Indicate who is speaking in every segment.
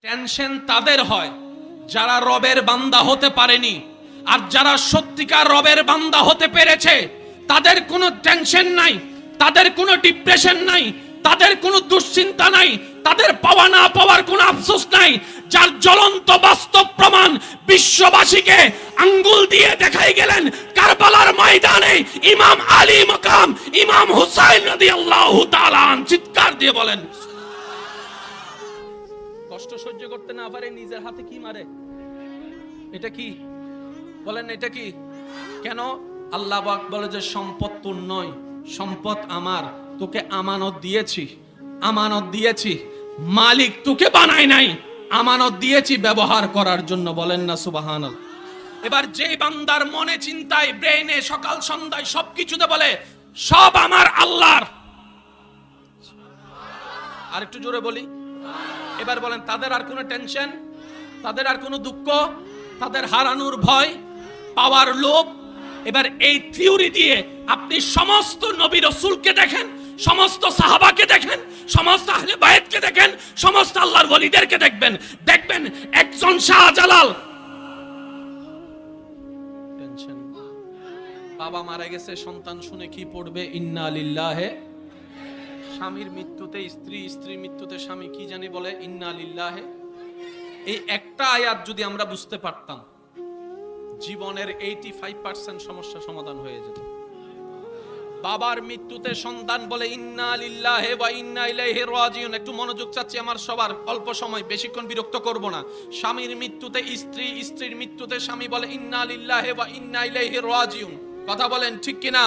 Speaker 1: Tension তাদের হয় যারা রবের বান্দা হতে পারেনি, আর যারা সত্যিকার রবের বান্দা হতে পেরেছে তাদের কোনো টেনশন নাই, তাদের কোনো ডিপ্রেশন নাই, তাদের কোনো দুশ্চিন্তা নাই, তাদের পাওয়া না পাওয়ার কোনো আফসোস নাই। যার জ্বলন্ত বাস্তব প্রমাণ বিশ্ববাসীকে আঙ্গুল দিয়ে দেখাই গেলেন কারবালার ময়দানে ইমাম আলী মাকাম ইমাম হুসাইন রাদিয়াল্লাহু তাআলা চিৎকার দিয়ে বলেন, কষ্ট সহ্য করতে না পারে নিজের হাতে কি মারে। এটা কি বলেন, এটা কি? কেন? আল্লাহ পাক বলে যে সম্পদ তোর নয়, সম্পদ আমার, তোকে আমানত দিয়েছি, আমানত দিয়েছি, মালিক তোকে বানায় নাই, আমানত দিয়েছি ব্যবহার করার জন্য। বলেন না সুবহানাল্লাহ। এবার যে বান্দার মনে চিন্তায় ব্রেইনে সকাল সন্ধ্যায় সবকিছুতে বলে সব আমার আল্লাহর, আর একটু জোরে বলি, এবার বলেন তাদের আর কোনো টেনশন, তাদের আর কোনো দুঃখ, তাদের হারানোর ভয়, পাওয়ার লোভ। এবার এই থিওরি দিয়ে আপনি সমস্ত নবী রাসূলকে দেখেন, সমস্ত সাহাবাকে দেখেন, সমস্ত আহলে বায়াতকে দেখেন, সমস্ত আল্লাহর ওলিদেরকে দেখবেন, দেখবেন একজন শাহজালাল টেনশন, বাবা মারা গেছে, সন্তান শুনে কি পড়বে? ইন্না লিল্লাহি। স্বামীর মৃত্যুতে স্ত্রী, স্ত্রীর মৃত্যুতে স্বামী কি জানি বলে? ইন্না লিল্লাহি। এই একটা আয়াত যদি আমরা বুঝতে পারতাম, জীবনের 85% সমস্যা সমাধান হয়ে যেত। বাবার মৃত্যুতে সন্তান বলে ইন্না লিল্লাহি ওয়া ইন্না ইলাইহি রাজিউন। একটু মনোযোগ চাচ্ছি আমার সবার, অল্প সময়, বেশিক্ষণ বিরক্ত করব না। স্বামীর মৃত্যুতে স্ত্রী, স্ত্রীর মৃত্যুতে স্বামী বলে ইন্না লিল্লাহি ওয়া ইন্না ইলাইহি রাজিউন। কথা বলেন ঠিক কিনা?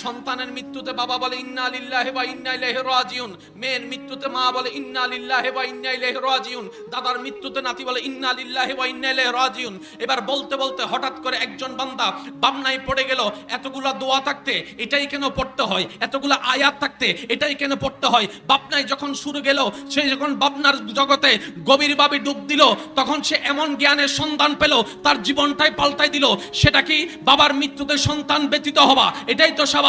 Speaker 1: সন্তানের মৃত্যুতে বাবা বলে ইন্না লিল্লাহি ওয়া ইন্না ইলাইহি রাজিউন, মেয়ের মৃত্যুতে মা বলে ইন্না লিল্লাহি ওয়া ইন্না ইলাইহি রাজিউন, দাদার মৃত্যুতে নাতি বলে ইন্না লিল্লাহি ওয়া ইন্না ইলাইহি রাজিউন। এবার বলতে বলতে হঠাৎ করে একজন বান্দা বামনায় পড়ে গেল, এতগুলা দোয়া থাকতে এটাই কেন পড়তে হয়, এতগুলা আয়াত থাকতে এটাই কেন পড়তে হয়? বামনায় যখন শুরু গেল, সে যখন বামনার জগতে গভীরভাবে ডুব দিল, তখন সে এমন জ্ঞানের সন্ধান পেল, তার জীবনটাই পাল্টাই দিল। সেটা কি? বাবার মৃত্যুতে সন্তান ব্যতীত হওয়া, এটাই তো স্বাভাবিক।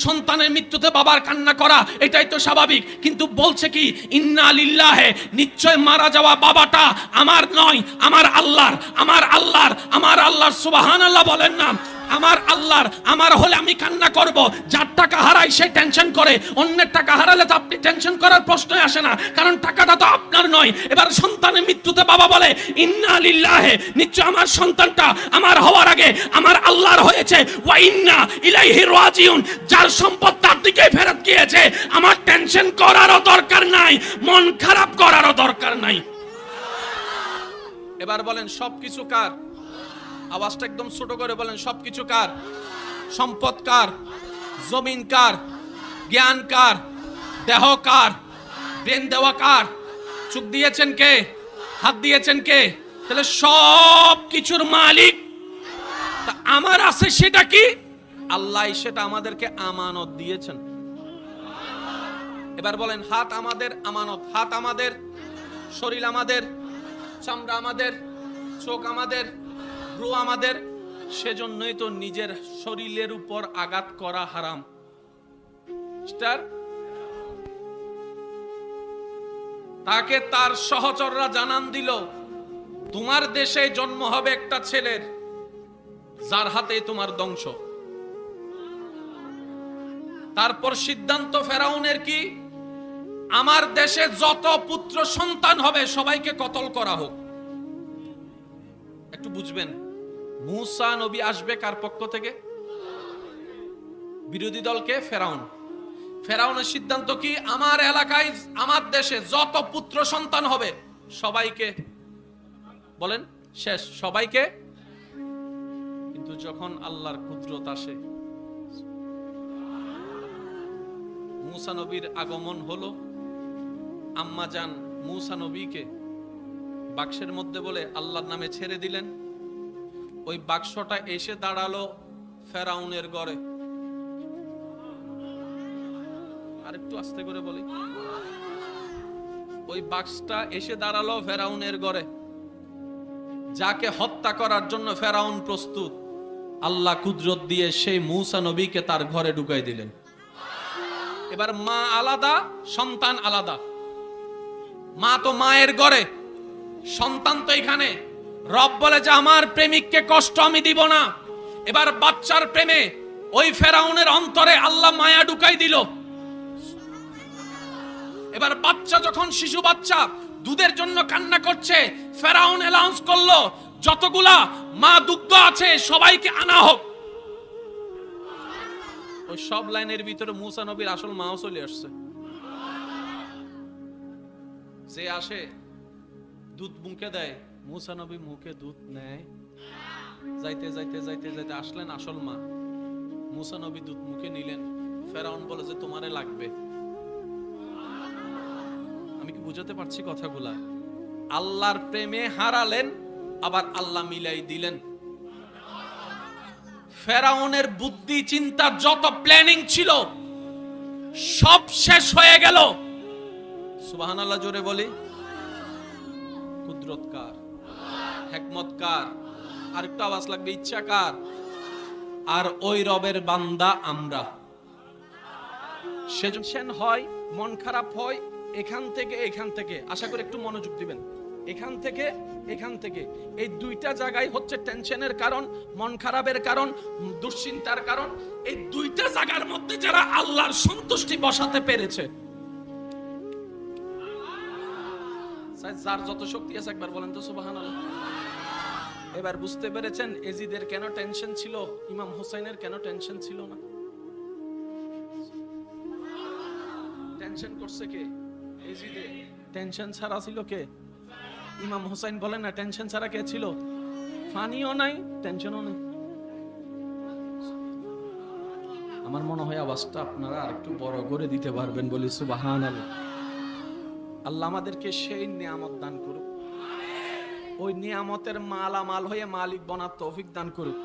Speaker 1: সন্তানের মৃত্যুতে বাবার কান্না করা, এটাই তো স্বাভাবিক। কিন্তু বলছে কি? ইন্না লিল্লাহি, নিশ্চয় মারা যাওয়া বাবাটা আমার নয়, আমার আল্লাহর, আমার আল্লাহর, আমার আল্লাহর। সুবহানাল্লাহ বলেন না? আমার আল্লাহর, আমার হলে আমি কান্না করব। যার টাকা হারাই সে টেনশন করে, অন্যের টাকা হারালে তো আপনি টেনশন করার প্রশ্নই আসে না, কারণ টাকাটা তো আপনার নয়। এবার সন্তানের মৃত্যুতে বাবা বলে ইন্না লিল্লাহি, নিশ্চয় আমার সন্তানটা আমার হওয়ার আগে আমার আল্লাহর হয়েছে, ওয়া ইন্না ইলাইহি রাজিউন। যার সম্পদ তার দিকে ফেরত গিয়েছে, আমার টেনশন করারও দরকার নাই, মন খারাপ করারও দরকার নাই। এবার বলেন সবকিছু কার? আওয়াজটা একদম ছোট করে বলেন, সবকিছু কার? সম্পদ কার? জমিন কার? জ্ঞান কার? দেহ কার? ব্রেন দেওয়া কার? চোখ দিয়েছেন কে? হাত দিয়েছেন কে? তাহলে সব কিছুর মালিক তা আমার আছে, সেটা কি? আল্লাহ সেটা আমাদেরকে আমানত দিয়েছেন। এবার বলেন হাত আমাদের আমানত, হাত আমাদের, শরীর আমাদের, চামড়া আমাদের, চোখ আমাদের, রু আমাদের। সেজন্যই তো নিজের শরীরের উপর আঘাত করা হারাম। তাকে তার সহচররা জানান দিল, তোমার দেশে জন্ম হবে একটা ছেলের, যার হাতে তোমার ধ্বংস। তারপর সিদ্ধান্ত ফেরাউনের কি? আমার দেশে যত পুত্র সন্তান হবে সবাইকে কতল করা হোক। একটু বুঝবেন, মূসা নবী আসবে কার পক্ষ থেকে? বিরোধী দলকে, ফেরাউন। ফেরাউনের সিদ্ধান্ত কি? আমার এলাকায়, আমার দেশে যত পুত্র সন্তান হবে সবাইকে, বলেন শেষ, সবাইকে। কিন্তু যখন আল্লাহর কুদরত আসে, মূসা নবীর আগমন হলো, আম্মা জান মূসা নবীকে বাক্সের মধ্যে বলে আল্লাহর নামে ছেড়ে দিলেন। ওই বাক্সটা এসে দাঁড়ালো ফেরাউনের ঘরে। আরেকটু আস্তে করে বলি, ওই বাক্সটা এসে দাঁড়ালো ফেরাউনের ঘরে। যাকে হত্যা করার জন্য ফেরাউন প্রস্তুত, আল্লাহ কুদরত দিয়ে সেই মূসা নবীকে তার ঘরে ঢুকাই দিলেন। এবার মা আলাদা, সন্তান আলাদা। মা তো মায়ের ঘরে, সন্তান তো এখানে, রব বলে যে আমার প্রেমিককে কষ্ট আমি দিব না। এবার বাচ্চার প্রেমে ওই ফেরাউনের অন্তরে আল্লাহ মায়া ঢুকাই দিল। এবার বাচ্চা যখন শিশু বাচ্চা দুধের জন্য কান্না করছে, ফেরাউন অ্যানাউন্স করলো যতগুলা মা দুগ্ধ আছে সবাইকে আনা হোক। ওই সব লাইনের ভিতরে মুসা নবীর আসল মাও চলে আসছে। যে আসে দুধ মুখে দেয়, মুসা নবী মুখে দুধ নেয়। যাইতে যাইতে যাইতে যাইতে আসলেন আসল মা, মুসা নবী দুধ মুখে নিলেন। ফেরাউন বলে যে তোমারে লাগবে। আমি কি বুঝাতে পারছি কথাগুলা? আল্লাহর প্রেমে হারালেন, আবার আল্লাহ মিলাই দিলেন। ফেরাউনের বুদ্ধি চিন্তা যত প্ল্যানিং ছিল সব শেষ হয়ে গেল। সুবহানাল্লাহ জোরে বলি। কুদরত কার? হিকমত কার? আর একটু আওয়াজ লাগবে, ইচ্ছা কার? আর ওই রবের বান্দা আমরা। সেজন হয়, মন খারাপ হয়, এখান থেকে আশা করি একটু মনোযোগ দিবেন। এখান থেকে এই দুইটা জায়গায় হচ্ছে টেনশনের কারণ, মন খারাপের কারণ, দুশ্চিন্তার কারণ। এই দুইটা জায়গার মধ্যে যারা আল্লাহর সন্তুষ্টি বসাতে পেরেছে, যার যত শক্তি আছে একবার বলেন তো সুবহানাল্লাহ। এবার বুঝতে পেরেছেন এজিদের কেন টেনশন ছিল, ইমাম হোসেনের কেন টেনশন ছিল না? টেনশন করছে কে? এজিদে। টেনশন ছাড়া ছিল কে? ইমাম হোসেন। বলেন না টেনশন ছাড়া কে ছিল? ফানিও নাই, টেনশনও নেই। আমার মনে হয় আওয়াজটা আপনারা আরেকটু বড় করে দিতে পারবেন, বলি সুবহানাল্লাহ। আল্লাহ আমাদেরকে সেই নিয়ামত দান করুক, ওই নিয়ামতের মালামাল হয়ে মালিক বনার তৌফিক দান করুক।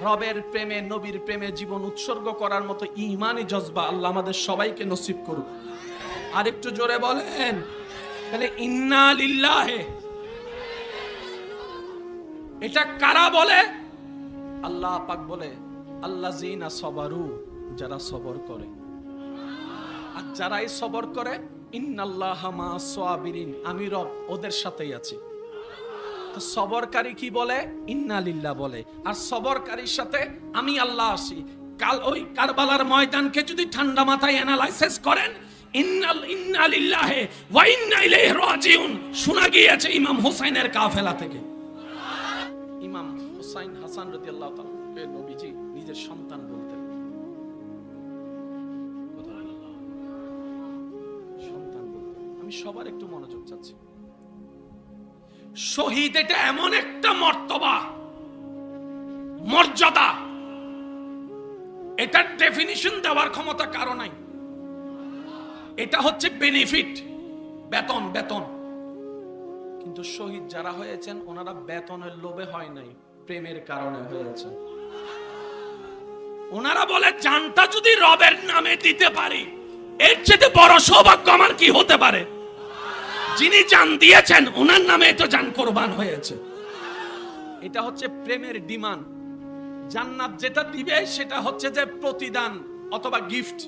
Speaker 1: রবের প্রেমে, নবীর প্রেমে জীবন উৎসর্গ করার মতো ঈমানি জজবা আল্লাহ আমাদের সবাইকে নসিব করুক। আর একটু জোরে বলেন তাহলে ইন্না লিল্লাহি। এটা কারা বলে? আল্লাহ পাক বলে আল্লাযিনা সবারু, যারা সবর করে। আর যারাই সবর করে ইন্নাল্লাহা মা'আস সাবিরিন, আমি রব ওদের সাথেই আছি। তো সবরকারী কি বলে? ইন্না লিল্লাহ বলে। আর সবরকারীর সাথে আমি আল্লাহ আছি। কাল ওই কারবালার ময়দানকে যদি ঠান্ডা মাথায় অ্যানালাইসিস করেন, ইন্না লিল্লাহি ওয়া ইন্না ইলাইহি রাজিউন শোনা গিয়েছে ইমাম হোসেনের কাফেলা থেকে। ইমাম হুসাইন হাসান রাদিয়াল্লাহু তাআলা নবীজি নিজের সন্তান বলতেন। সন্তান বলতেন। আমি সবার একটু মনোযোগ চাচ্ছি। শহীদ এটা এমন একটা মর্তবা, মর্যাদা, এটার ডেফিনিশন দেওয়ার ক্ষমতা কারো নাই। এটা হচ্ছে বেনিফিট, বেতন। কিন্তু শহীদ যারা হয়েছেন ওনারা বেতনের লোভে হয় নাই, প্রেমের কারণে হয়েছে। ওনারা বলে জানটা যদি রবের নামে দিতে পারি এর চেয়ে বড় সৌভাগ্য আমার কি হতে পারে। যিনি জান দিয়েছেন ওনার নামে তো জান কোরবান হয়েছে। এটা হচ্ছে প্রেমের ডিমান্ড। জান্নাত যেটা দিবে সেটা হচ্ছে যে প্রতিদান অথবা গিফট।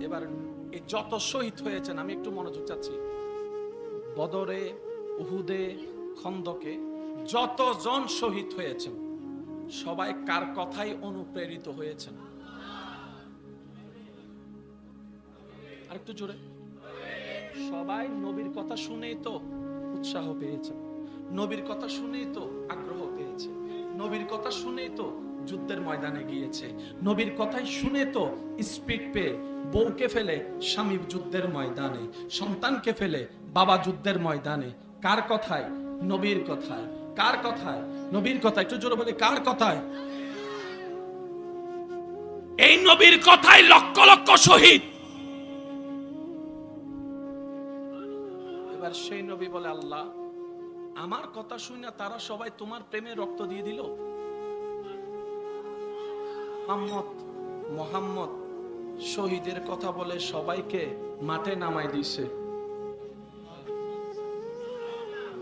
Speaker 1: এবার এই যত শহীদ হয়েছেন, আমি একটু মনোযোগ চাচ্ছি, বদরে, উহুদে, খন্দকে যতজন শহীদ হয়েছেন সবাই কার কথাই অনুপ্রেরিত হয়েছেন? আরেকটু জোরে। সবাই নবীর কথা শুনেই তো উৎসাহ পেয়েছে, নবীর কথা শুনেই তো আগ্রহ পেয়েছে, নবীর কথা শুনেই তো যুদ্ধের ময়দানে গিয়েছে, নবীর কথাই শুনে তো স্পিড পেয়ে বউকে ফেলে স্বামী যুদ্ধের ময়দানে, সন্তানকে ফেলে বাবা যুদ্ধের ময়দানে। কার কথায়? নবীর কথায়। কার কথায়? নবীর কথায়। একটু জোরে বলে কার কথায়? এই নবীর কথায় লক্ষ লক্ষ শহীদ। এবার সেই নবী বলে আল্লাহ আমার কথা শুনে তারা সবাই তোমার প্রেমে রক্ত দিয়ে দিল। মুহাম্মদ শহীদের কথা বলে সবাইকে মাঠে নামাই দিছে।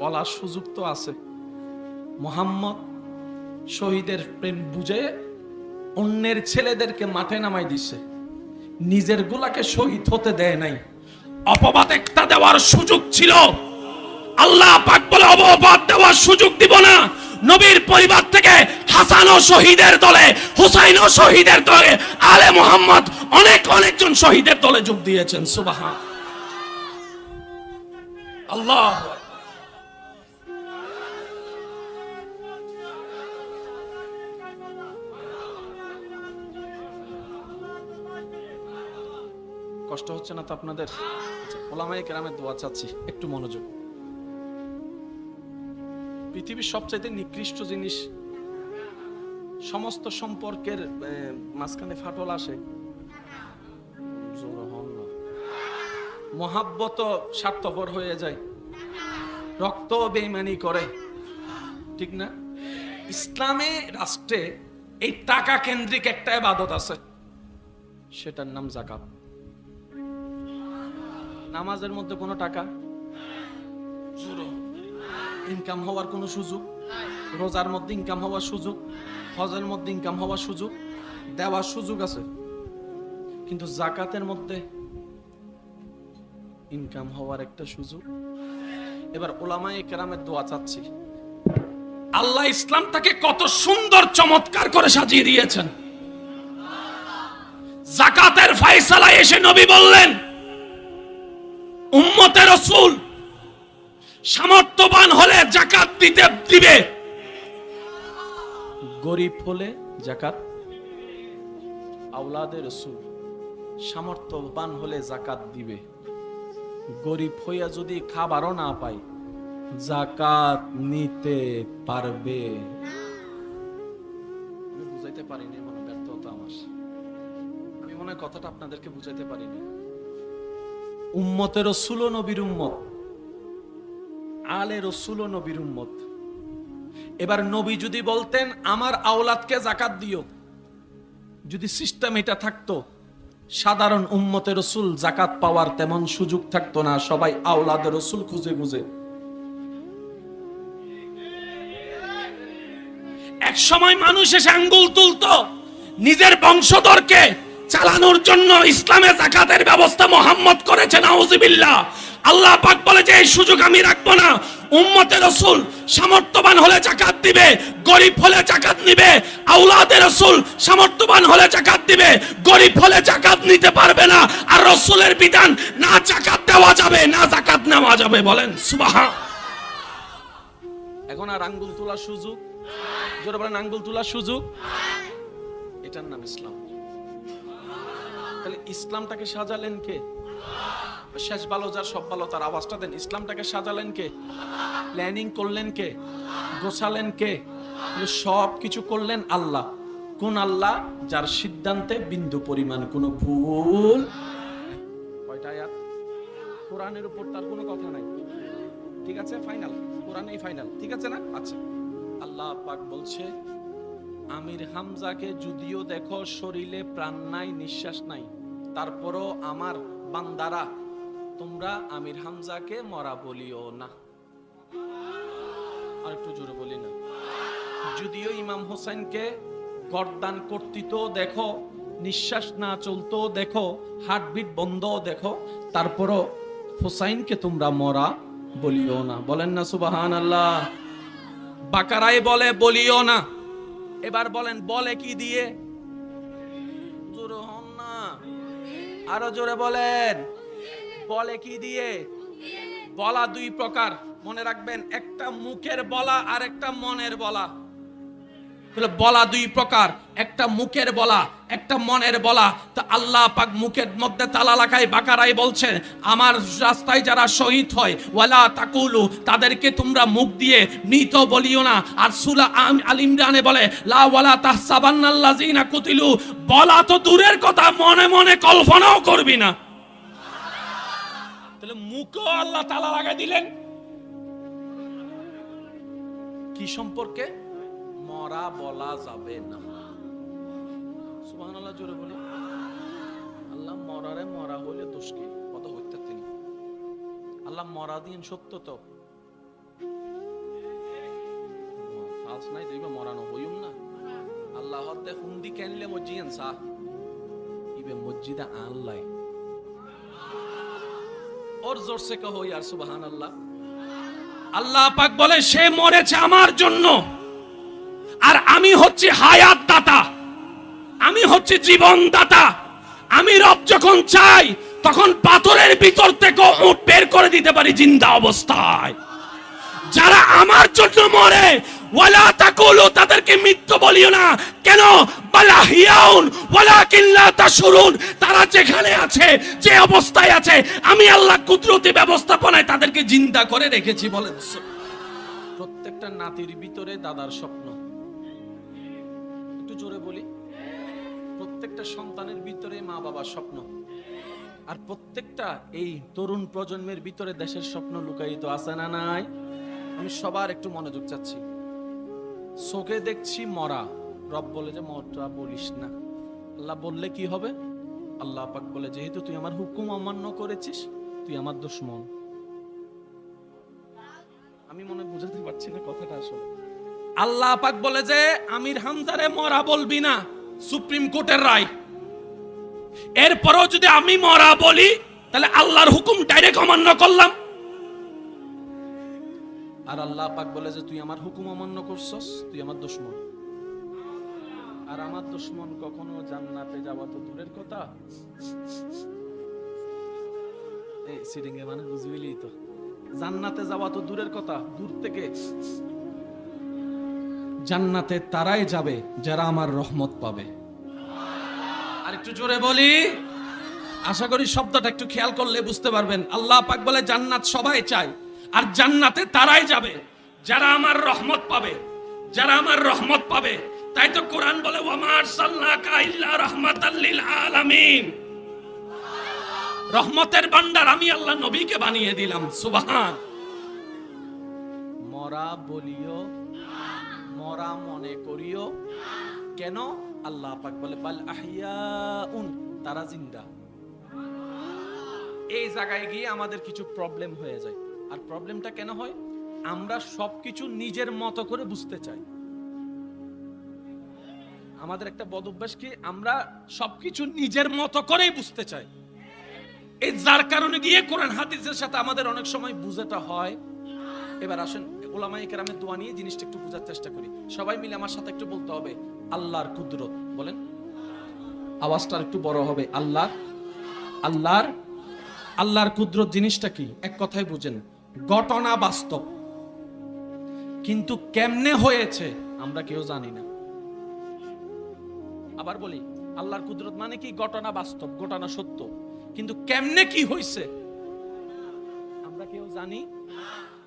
Speaker 1: বলার সুযোগ তো আছে। মুহাম্মদ শহীদের প্রেম বুঝে অন্যের ছেলেদেরকে মাঠে নামাই দিছে, নিজের গুলাকে শহীদ হতে দেয় নাই। অপবাদ একটা দেওয়ার সুযোগ ছিল, আল্লাহ পাক বলে অববাদ দেওয়ার সুযোগ দিব না। নবীর পরিবার থেকে হাসান ও শহীদের দলে, হুসাইন ও শহীদের দলে, আলে মুহাম্মদ অনেকজন শহীদের দলে যোগ দিয়েছেন। সুবহান আল্লাহ। কষ্ট হচ্ছে না তো আপনাদের? ওলামায়ে কেরামের দোয়া চাচ্ছি, একটু মনোযোগ। পৃথিবীর সবচাইতে নিকৃষ্ট জিনিস, সমস্ত সম্পর্কের মাঝখানে ফাটল আসে, মহাব্বত স্বার্থপর হয়ে যায়, রক্ত বেঈমানি করে, ঠিক না? ইসলামে রাষ্ট্রে এই টাকা কেন্দ্রিক একটা ইবাদত আছে, সেটার নাম যাকাত। নামাজের মধ্যে কোনো টাকা ইনকাম হওয়ার কোনো সুযোগ, রোজার মধ্যে ইনকাম হওয়ার সুযোগ, হজের মধ্যে ইনকাম হওয়ার সুযোগ, দেওয়ার সুযোগ আছে, কিন্তু যাকাতের মধ্যে ইনকাম হওয়ার একটা সুযোগ। এবার উলামায়ে কেরামের দোয়া চাচ্ছি, আল্লাহ ইসলামটাকে কত সুন্দর চমৎকার করে সাজিয়ে দিয়েছেন। যাকাতের ফয়সালা এসে নবী বললেন, উম্মতে রাসূল সামর্থ্যবান হলে যাকাত দিবে, গরিব হলে যাকাত। আওলাদে রাসূল সামর্থ্যবান হলে যাকাত দিবে, গরিব হইয়া যদি খাবারও না পায় যাকাত নিতে পারবে। আমি বুঝাইতে পারিনি, মনে ব্যর্থতা আমার, আমি মনে হয় কথাটা আপনাদেরকে বুঝাইতে পারিনি। উম্মতে রাসূল ও নবীর উম্মত, আলে রাসূল ও নবীর উম্মত। এবার নবী যদি বলতেন আমার আওলাদকে যাকাত দিও, যদি সিস্টেম এটা থাকতো, সাধারণ উম্মতে রাসূল যাকাত পাওয়ার তেমন সুযোগ থাকতো না, সবাই আওলাদে রাসূল খুঁজে খুঁজে। এক সময় মানুষ এসে আঙ্গুল তুলতো নিজের বংশধরকে চালানোর জন্য। ইসলামে যাকাতের ব্যবস্থা মুহাম্মদ করেছেন, নাউযুবিল্লাহ। আল্লাহ পাক বলে যে এই সুযোগ আমি রাখবো না। উম্মতে রাসূল সামর্থ্যবান হলে যাকাত দিবে, গরিব হলে যাকাত নিবে। আওলাদে রাসূল সামর্থ্যবান হলে যাকাত দিবে, গরিব হলে যাকাত নিতে পারবে না। আর রাসূলের বিধান, না যাকাত দেওয়া যাবে না যাকাত নেওয়া যাবে। বলেন সুবহান। এখন আর আঙ্গুল তোলার সুযোগ, জোরে বলেন আঙ্গুল তোলার সুযোগ, এটার নাম ইসলাম। তাহলে ইসলামটাকে সাজালেন কে? শেষ ভালো যার সব ভালো তার, আওয়াজটা দেন। ইসলামটাকে সাজালেন কে? প্ল্যানিং করলেন কে? গোছালেন কে? সব কিছু করলেন আল্লাহ। কোন আল্লাহ? যার সিদ্ধান্তে বিন্দু পরিমাণ কোনো ভুল। কয়টা আয়াত? কোরআনের উপর তার কোনো কথা নাই, ঠিক আছে? ফাইনাল, কোরআনেই ফাইনাল, ঠিক আছে না? আচ্ছা, আল্লাহ পাক বলছে আমির হামজাকে যদিও দেখো শরীরে প্রাণ নাই, নিঃশ্বাস নাই, তারপরও আমার বান্দারা তোমরা আমির হামজাকে মরা বলিও না। আর একটু জোরে বলি না। যদিও ইমাম হোসেনকে গর্দান কর্তৃত দেখো, নিঃশ্বাস না চলতো দেখো, হার্টবিট বন্ধ দেখো, তারপরও হোসাইনকে তোমরা মরা বলিও না। বলেন না সুবহানাল্লাহ। বাকারায় বলে বলিও না। এবার বলেন বলে কি দিয়ে? জোরে হন না, আরো জোরে বলেন, বলে কি দিয়ে? বলা দুই প্রকার, মনে রাখবেন, একটা মুখের বলা আর একটা মনের বলা। বলা দুই প্রকার, একটা মুখের বলা, একটা মনের বলা। তো আল্লাহ পাক মুখের মধ্যে তালা লাগায় বাকারায় বলছেন আমার রাস্তায় যারা শহীদ হয় ওয়ালা তাকুলু, তাদেরকে তোমরা মুখ দিয়ে মৃত বলিও না। আর সূরা আল ইমরানে বলে লা ওয়ালা তাহসাবান্নাল্লাযিনা কুতিলু, বলা তো দূরের কথা, মনে মনে কল্পনাও করবি না। তাহলে মুখও আল্লাহ তালা লাগাই দিলেন কি সম্পর্কে? মরা বলা যাবে না। সুবহানাল্লাহ, জোরে বলি। আল্লাহ মরারে মরা হইলে দোষ কি? কত হইতে তিনি আল্লাহ মরা দিন সত্য তো ফালস নাই দিবে মরানো হইম না। আল্লাহ হতে হুন্দি কেনলে মসজিদ সা ইবে মসজিদে আল্লাহ ওর জোর সে কহো ইয়ার সুবহানাল্লাহ। আল্লাহ পাক বলে সে মরেছে আমার জন্য, আর আমি হচ্ছি হায়াত দাতা, আমি হচ্ছি জীবন দাতা। আমি রব যখন চাই তখন পাথরের ভিতর থেকে উট বের করে দিতে পারি জিন্দা অবস্থায়। যারা আমার জন্য মরে ওয়ালা তাকুলু, তাদেরকে মৃত্যু বলিও না। কেন? বালা হিয়াউন ওয়ালাকিন লা তাশউরুন, তারা যেখানে আছে, যে অবস্থায় আছে, আমি আল্লাহ কুদরতি ব্যবস্থাপনায় তাদেরকে জিন্দা করে রেখেছি। বলেন প্রত্যেকটা নাতির ভিতরে দাদার স্বপ্ন। একটু জোরে বলি, প্রত্যেকটা সন্তানের ভিতরে মা বাবার স্বপ্ন, আর প্রত্যেকটা এই তরুণ প্রজন্মের ভিতরে দেশের স্বপ্ন লুকায়িত আছে না নাই? আমি সবার একটু মনোযোগ চাচ্ছি। চোখে দেখছি মরা, রব বলে যে মরা বলিস না। আল্লাহ বললে কি হবে? আল্লাহ পাক বলে যেহেতু তুই আমার হুকুম অমান্য করেছিস, তুই আমার দুশমন। আমি মনে বুঝাতে পারছি না কথাটা আসলে। আল্লাহ পাক বলে যে আমির হামজারে মরা বলবি না, সুপ্রিম কোর্টের রায়। এরপরও যদি আমি মরা বলি তাহলে আল্লাহর হুকুম ডাইরেক্ট অমান্য করলাম। আর আল্লাহ পাক বলে যে তুই আমার হুকুম অমান্য করছস, তুই আমার দুশমন। আর আমার দুশমন কখনো জান্নাতে যাওয়া তো দূরের কথা, এই সিটিং এ মানে বুঝবিলি তো, জান্নাতে যাওয়া তো দূরের কথা, দূর থেকে জান্নাতে তারাই যাবে যারা আমার রহমত পাবে। আর একটু জোরে বলি, আশা করি শব্দটা একটু খেয়াল করলে বুঝতে পারবেন। আল্লাহ পাক বলে জান্নাত সবাই চায়, আর জান্নাতে তারাই যাবে যারা আমার রহমত পাবে, যারা আমার রহমত পাবে। তাই তো কোরআন বলে ওয়ামা আরসালনাকা ইল্লা রাহমাতাল লিল আলামিন, রহমতের ভান্ডার আমি আল্লাহ নবীকে বানিয়ে দিলাম। সুবহান। মরা বলিও, মরা মনে করিও কেন? আল্লাহ পাক বলে বাল আহইয়াউন, তারা জিন্দা। এই জায়গায় গিয়ে আমাদের কিছু প্রবলেম হয়ে যায়। আর প্রবলেমটা কেন হয়? আমরা সবকিছু নিজের মতো করে বুঝতে চাই। আমাদের একটা বদ অভ্যাস কি, আমরা সবকিছু নিজের মতো করেই বুঝতে চাই। এই যার কারণে গিয়ে কোরআন হাদিসের সাথে আমাদের অনেক সময় বুঝাটা হয়। এবার আসেন উলামায়ে কেরামের দোয়া নিয়ে জিনিসটা একটু বোঝার চেষ্টা করি। সবাই মিলে আমার সাথে একটু বলতে হবে আল্লাহর কুদরত। বলেন, আওয়াজটা একটু বড় হবে। আল্লাহর কুদরত জিনিসটা কি? এক কথায় বুঝেন, ঘটনা বাস্তব, কিন্তু কেমনে হয়েছে আমরা কেউ জানি না। আবার বলি, আল্লাহর কুদরত মানে কি? ঘটনা বাস্তব, ঘটনা সত্য, কিন্তু কেমনে কি হয়েছে আমরা কেউ জানি।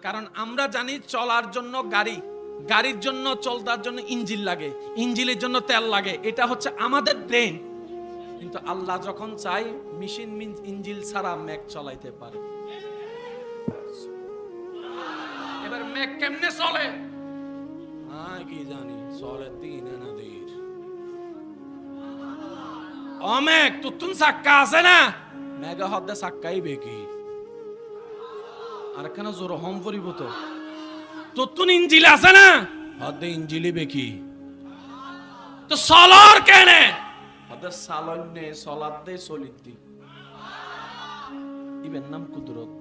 Speaker 1: কারণ আমরা জানি চলার জন্য গাড়ি, গাড়ির জন্য চলতার জন্য ইঞ্জিন লাগে, ইঞ্জিনের জন্য তেল লাগে, এটা হচ্ছে আমাদের ব্রেন। কিন্তু আল্লাহ যখন চাই মেশিন ইঞ্জিন ছাড়া ম্যাক চালাইতে পারে। এবার ম্যাক কেমনে চলে কি জানি, চলে তিন নদীর ও ম্যাক। তুতুন চাক্কা আছে না, মেগা হদ্দে চাক্কাই বেকি আর কেন জোর হম পরিব তো। তুতুন ইঞ্জিল আছে না, হদ্দে ইঞ্জিলি বেকি তো সলর কেনে হদ্দে সালন্যে সলাদ দে সলিদ্দি। ইবেন নাম কুদরত।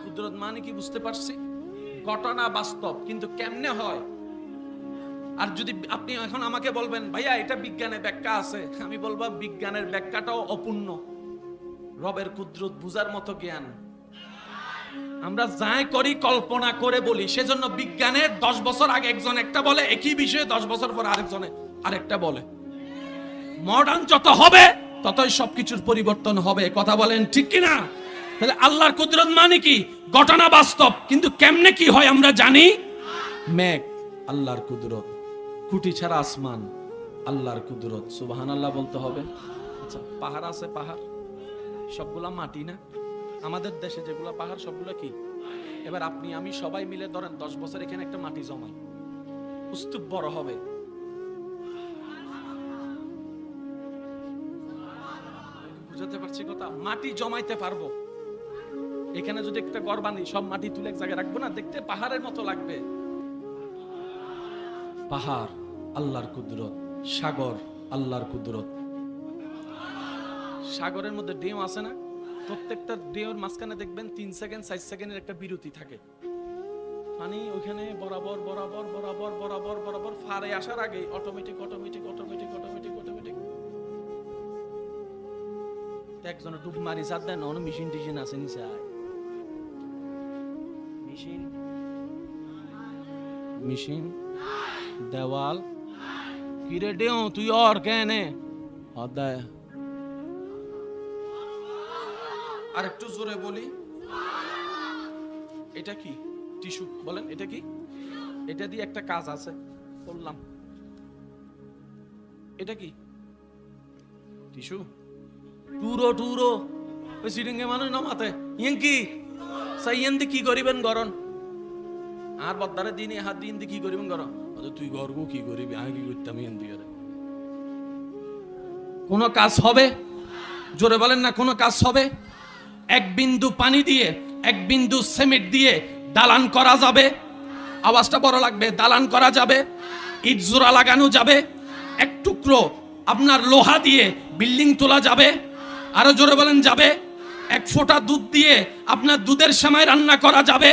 Speaker 1: কুদরত মানে কি বুঝতে পারছি? ঘটনা বাস্তব, কিন্তু কেমনে হয়। আর যদি আপনি এখন আমাকে বলবেন ভাইয়া এটা বিজ্ঞানের ব্যাখ্যা আছে, আমি বলবো বিজ্ঞানের ব্যাখ্যাটাও অপূর্ণ। রবের কুদরত বুঝার মতো জ্ঞান আমরা যাই করি কল্পনা করে বলি। সেজন্য বিজ্ঞানের 10 বছর আগে একজন একটা বলে, একই বিষয়ে 10 বছর পর আরেকজনে আরেকটা বলে। মডার্ন যত হবে ততই সবকিছুর পরিবর্তন হবে। কথা বলেন ঠিক কিনা? তাহলে আল্লাহর কুদরত মানে কি? ঘটনা বাস্তব, কিন্তু কেমনে কি হয় আমরা জানি। মেঘ আল্লাহর কুদরত, খুঁটি ছাড়া আসমান আল্লাহর কুদরত। সুবহানাল্লাহ বলতে হবে। আচ্ছা, পাহাড় আছে, পাহাড় সবগুলা মাটি না? আমাদের দেশে যেগুলো পাহাড় সবগুলো কি? এবার আপনি আমি সবাই মিলে ধরেন 10 বছর এখানে একটা মাটি জমাই, স্তূপ বড় হবে। বুঝাতে পারছি কথা? মাটি জমাইতে পারবো। এখানে যদি একটা ঘর বানি, সব মাটি তুলে এক জায়গায় রাখবো না, দেখতে পাহাড়ের মতো লাগবে। পাহাড় আল্লাহর কুদরত, সাগর আল্লাহর কুদরত। সাগরের মধ্যে ডিম আছে না? প্রত্যেকটা ঢেউর মাঝখানে দেখবেন 3 সেকেন্ড 4 সেকেন্ডের একটা বিরতি থাকে। পানি ওইখানে বরাবর বরাবর বরাবর বরাবর বরাবর ফারে আসার আগে automatic automatic automatic automatic automatic একজনে ডুব মারি সাত দেন, অন্য মেশিন টিশিন আছে নিচে মেশিন মেশিন দেওয়াল কিরে দেও তুই আর কেনে অধ্যায় আর একটু জোরে বলি, এটা কি টিস্যু বলেন, এটা কি? এটা দিয়ে একটা কাজ আছে বললাম, এটা কি টিস্যু? টুরো টুরো ওই সিরিঙ্গে মানুষ নামাতে ইয়েন কি সাইয়েন দি কি করিবেন গরন আর বদ্দারে দিনে হাত দিন দি কি করিবেন গরন তুই গর্ব কি করিবি আমি কি করতাম ইয়েন দি করে কোন কাজ হবে? জোরে বলেন না, কোন কাজ হবে? এক বিন্দু পানি দিয়ে এক বিন্দু সিমেন্ট দিয়ে দালান করা যাবে? আওয়াজটা বড় লাগবে। দালান করা যাবে, ইট জোড়া লাগানো যাবে, এক টুকরো আপনার লোহা দিয়ে বিল্ডিং তোলা যাবে? আরো জোরে বলেন যাবে? এক ফোঁটা দুধ দিয়ে আপনার দুধের সেমাই রান্না করা যাবে?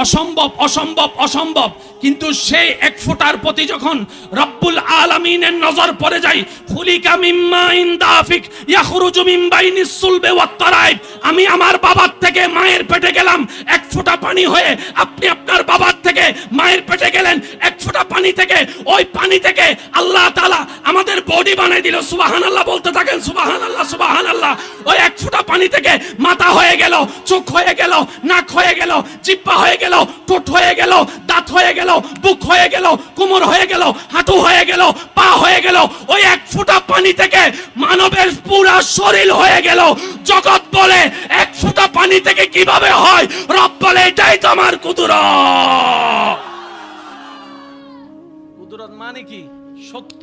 Speaker 1: অসম্ভব অসম্ভব অসম্ভব। কিন্তু সেই এক ফোঁটার প্রতি যখন রব্বুল আলামিনের নজর পড়ে যায়, খুলিকা মিম্মা ইনদাফিক ইয়াখরুজু মিন বাইনিস সুলবি ওয়াত তারাইব, আমি আমার বাবার থেকে মায়ের পেটে গেলাম এক ফোঁটা পানি হয়ে, আপনি আপনার বাবার থেকে মায়ের পেটে গেলেন এক ফোঁটা পানি থেকে। ওই পানি থেকে আল্লাহ তাআলা আমাদের বডি বানাই দিল। সুবহানাল্লাহ বলতে থাকেন, সুবহানাল্লাহ সুবহানাল্লাহ। ওই এক ফোঁটা পানি থেকে মাথা হয়ে গেল, চোখ হয়ে গেল, নাক হয়ে গেল, জিহ্বা হয়ে গেল, ঠোঁট হয়ে গেল, দাঁত হয়ে গেল, বুক হয়ে গেল, কোমর হয়ে গেল, হাঁটু হয়ে গেল, পা হয়ে গেল। ওই এক ফোঁটা পানি থেকে মানবের পুরো শরীর হয়ে গেল। জগৎ বলে এক ফোঁটা পানি থেকে কিভাবে হয়? রব বলে এটাই তো আমার কুদরত। কুদরত মানে কি? সত্য।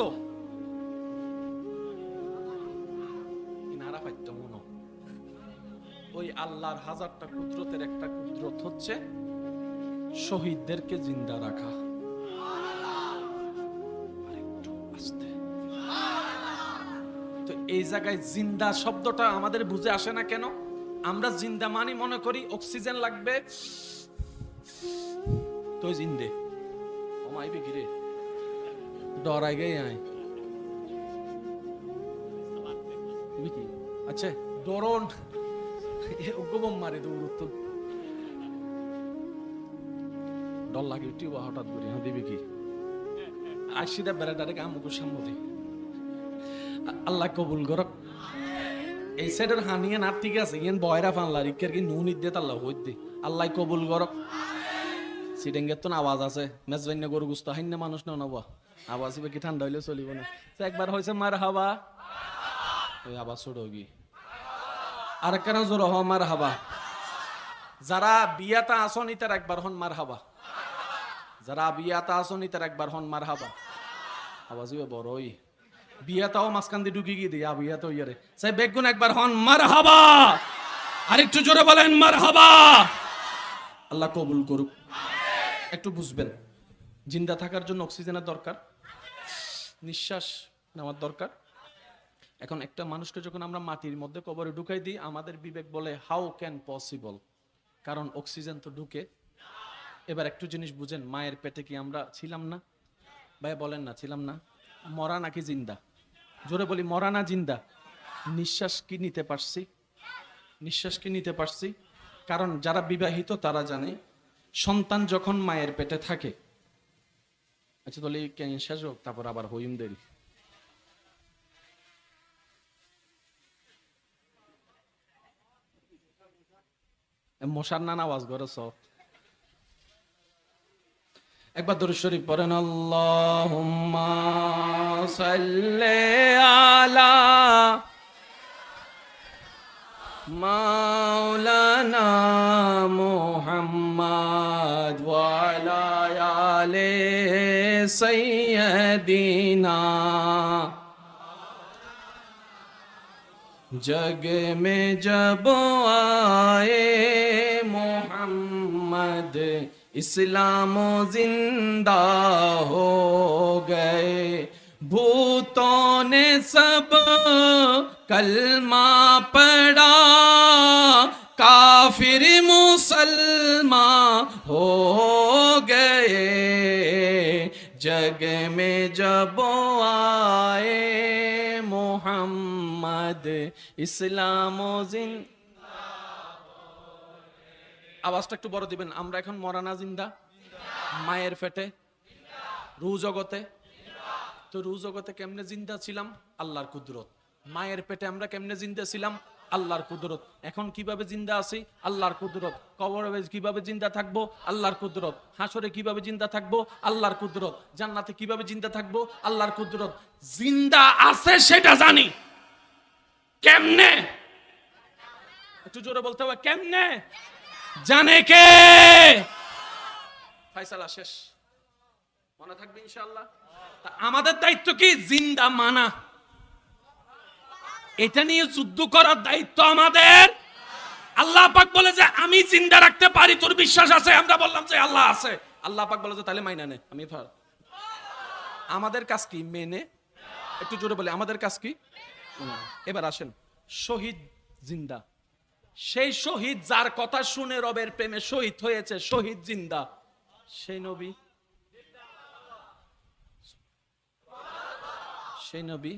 Speaker 1: ইনারা পাইতো মনো ওই আল্লাহর হাজারটা কুদরতের একটা কুদরত হচ্ছে শহীদদেরকে জিন্দা রাখা। তো এই জায়গায় জিন্দা শব্দটা আমাদের বুঝে আসে না কেন? আমরা জিন্দা মানি মনে করি অক্সিজেন লাগবে তো জিন্দে ওমাইবে গিরে ডরাই গে আয়। আচ্ছা ডরন গোবম মারে দৌড় তো ডর লাগে টিউবা হঠাৎ করে হ্যাঁ দিবি কি আশিটা বেড়াটারে আমুকুর সামনে আল্লাহ কবুল করক। এই সাইডের হানিয়ে না ঠিক আছে ইয়েন বয়রা ফানলা রিকের কি নুন ইদ্দে আল্লাহ হইতে আল্লাহ কবুল করক। সিডেঙ্গের তো আওয়াজ আছে মেজবাইন্য গরু গুস্ত হাইন্য মানুষ না নবা আওয়াজ হবে কি ঠান্ডা হইলে চলিব না। একবার হয়েছে মার হাবা ওই আওয়াজ ছোট গি আর কেন জোর হ মার হাবা। যারা বিয়াতা আসনি তার একবার হন মার হাবা, যারা বিয়াতা আসনি তার একবার হন মার হাবা। আওয়াজ বড়ই বিয়াতাও মাঝখান দিয়ে ঢুকি গিয়ে দিয়া বিয়াতা ইয়ারে সাই বেগুন একবার হন মার হাবা। আর একটু জোরে বলেন মার হাবা। আল্লাহ কবুল করুক। একটু বুঝবেন জিন্দা থাকার জন্য অক্সিজেনের দরকার, নিঃশ্বাস নেওয়ার দরকার। এখন একটা মানুষকে যখন আমরা মাটির মধ্যে কবরে ঢুকাই দিই আমাদের বিবেক বলে হাউ ক্যান পসিবল, কারণ অক্সিজেন তো ঢুকে। এবার একটু জিনিস বুঝেন, মায়ের পেটে কি আমরা ছিলাম না? ভাই বলেন না ছিলাম না? মরা নাকি জিন্দা? জোরে বলি মরা না জিন্দা? নিঃশ্বাস কি নিতে পারছি? নিঃশ্বাস কি নিতে পারছি? কারণ যারা বিবাহিত তারা জানে সন্তান যখন মায়ের পেটে থাকে, আচ্ছা তাহলে শেষ হোক তারপর আবার হইম দেরি। মশার নানা আওয়াজ করে সব একবার দরুদ শরীফ পড়েন। আল্লাহুম্মা সাল্লি আলা মাওলানা মুহাম্মদ ওয়া আলা আলি সাইয়্যিদিনা। जग में जब आए मोहम्मद इस्लाम जिंदा हो गए, भूतों ने सब कलमा पढ़ा काफिर मुसलमान हो गए जग में जब आए मोहम्मद इस्लाम जिन আওয়াজটা একটু বড় দিবেন। আমরা এখন মরানা জিন্দা মায়ের পেটে রু জগতে। তো রু জগতে কেমনে জিন্দা ছিলাম? আল্লাহর কুদরত। মায়ের পেটে আমরা কেমনে জিন্দা ছিলাম? আল্লাহর কুদরত। এখন কিভাবে জিন্দা আছি? আল্লাহর কুদরত। কবরে কিভাবে জিন্দা থাকবো? আল্লাহর কুদরত। হাসরে কিভাবে জিন্দা থাকবো? আল্লাহর কুদরত। জান্নাতে কিভাবে জিন্দা থাকবো? আল্লাহর কুদরত। জিন্দা আছে সেটা জানি, কেমনে? একটু জোরে বলতে হবে, কেমনে জানে কে? ফায়সালা শেষ, মনে থাকবে ইনশাআল্লাহ। আমাদের দায়িত্ব কি? জিন্দা মানা। এটা নিয়ে যুদ্ধ করার দায়িত্ব আমাদের। আল্লাহ পাক বলে যে আমি জিন্দা রাখতে পারি, তোর বিশ্বাস আছে? আমরা বললাম যে আল্লাহ আছে। আল্লাহ পাক বলে যে তাহলে মাইনা নে। আমি আমাদের কাজ কি? মেনে। একটু জোরে বলে আমাদের কাজ কি? এবার আসেন, শহীদ জিন্দা। সেই শহীদ যার কথা শুনে রবের প্রেমে শহীদ হয়েছে, শহীদ জিন্দা, সেই নবী। সেই নবী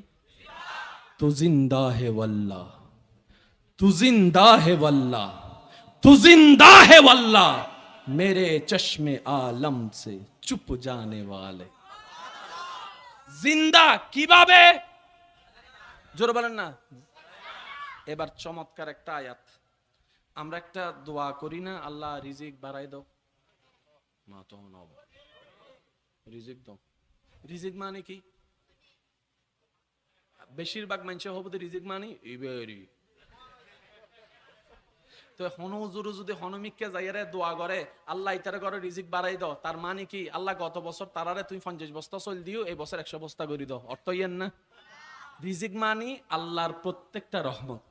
Speaker 1: তু জিন্দা হে ওয়াল্লাহ, তু জিন্দা হে ওয়াল্লাহ, তু জিন্দা হে ওয়াল্লাহ, মেরে চশমে আলম সে চুপ জানে ওয়ালে। জিন্দা কিভাবে? জোরে বলেন না। এবার চমৎকার একটা আয়াত। আমরা একটা দোয়া করি না, আল্লাহ রিজিক বাড়াই দাও, মা তো নব রিজিক দাও। রিজিক মানে কি? বেশিরভাগ মানুষ হবে রিজিক মানে ইবেরি। তো হনজুরু যদি হনমিককে যাইয়ারে দোয়া করে আল্লাহ ইতারে করে রিজিক বাড়াই দাও, তার মানে কি? আল্লাহ গত বছর তারারে তুমি 50 বস্তা চল দিও, এই বছর 100 বস্তা করে দাও। অর্থ ইয়েন না। রিজিক মানে আল্লাহর প্রত্যেকটা রহমত।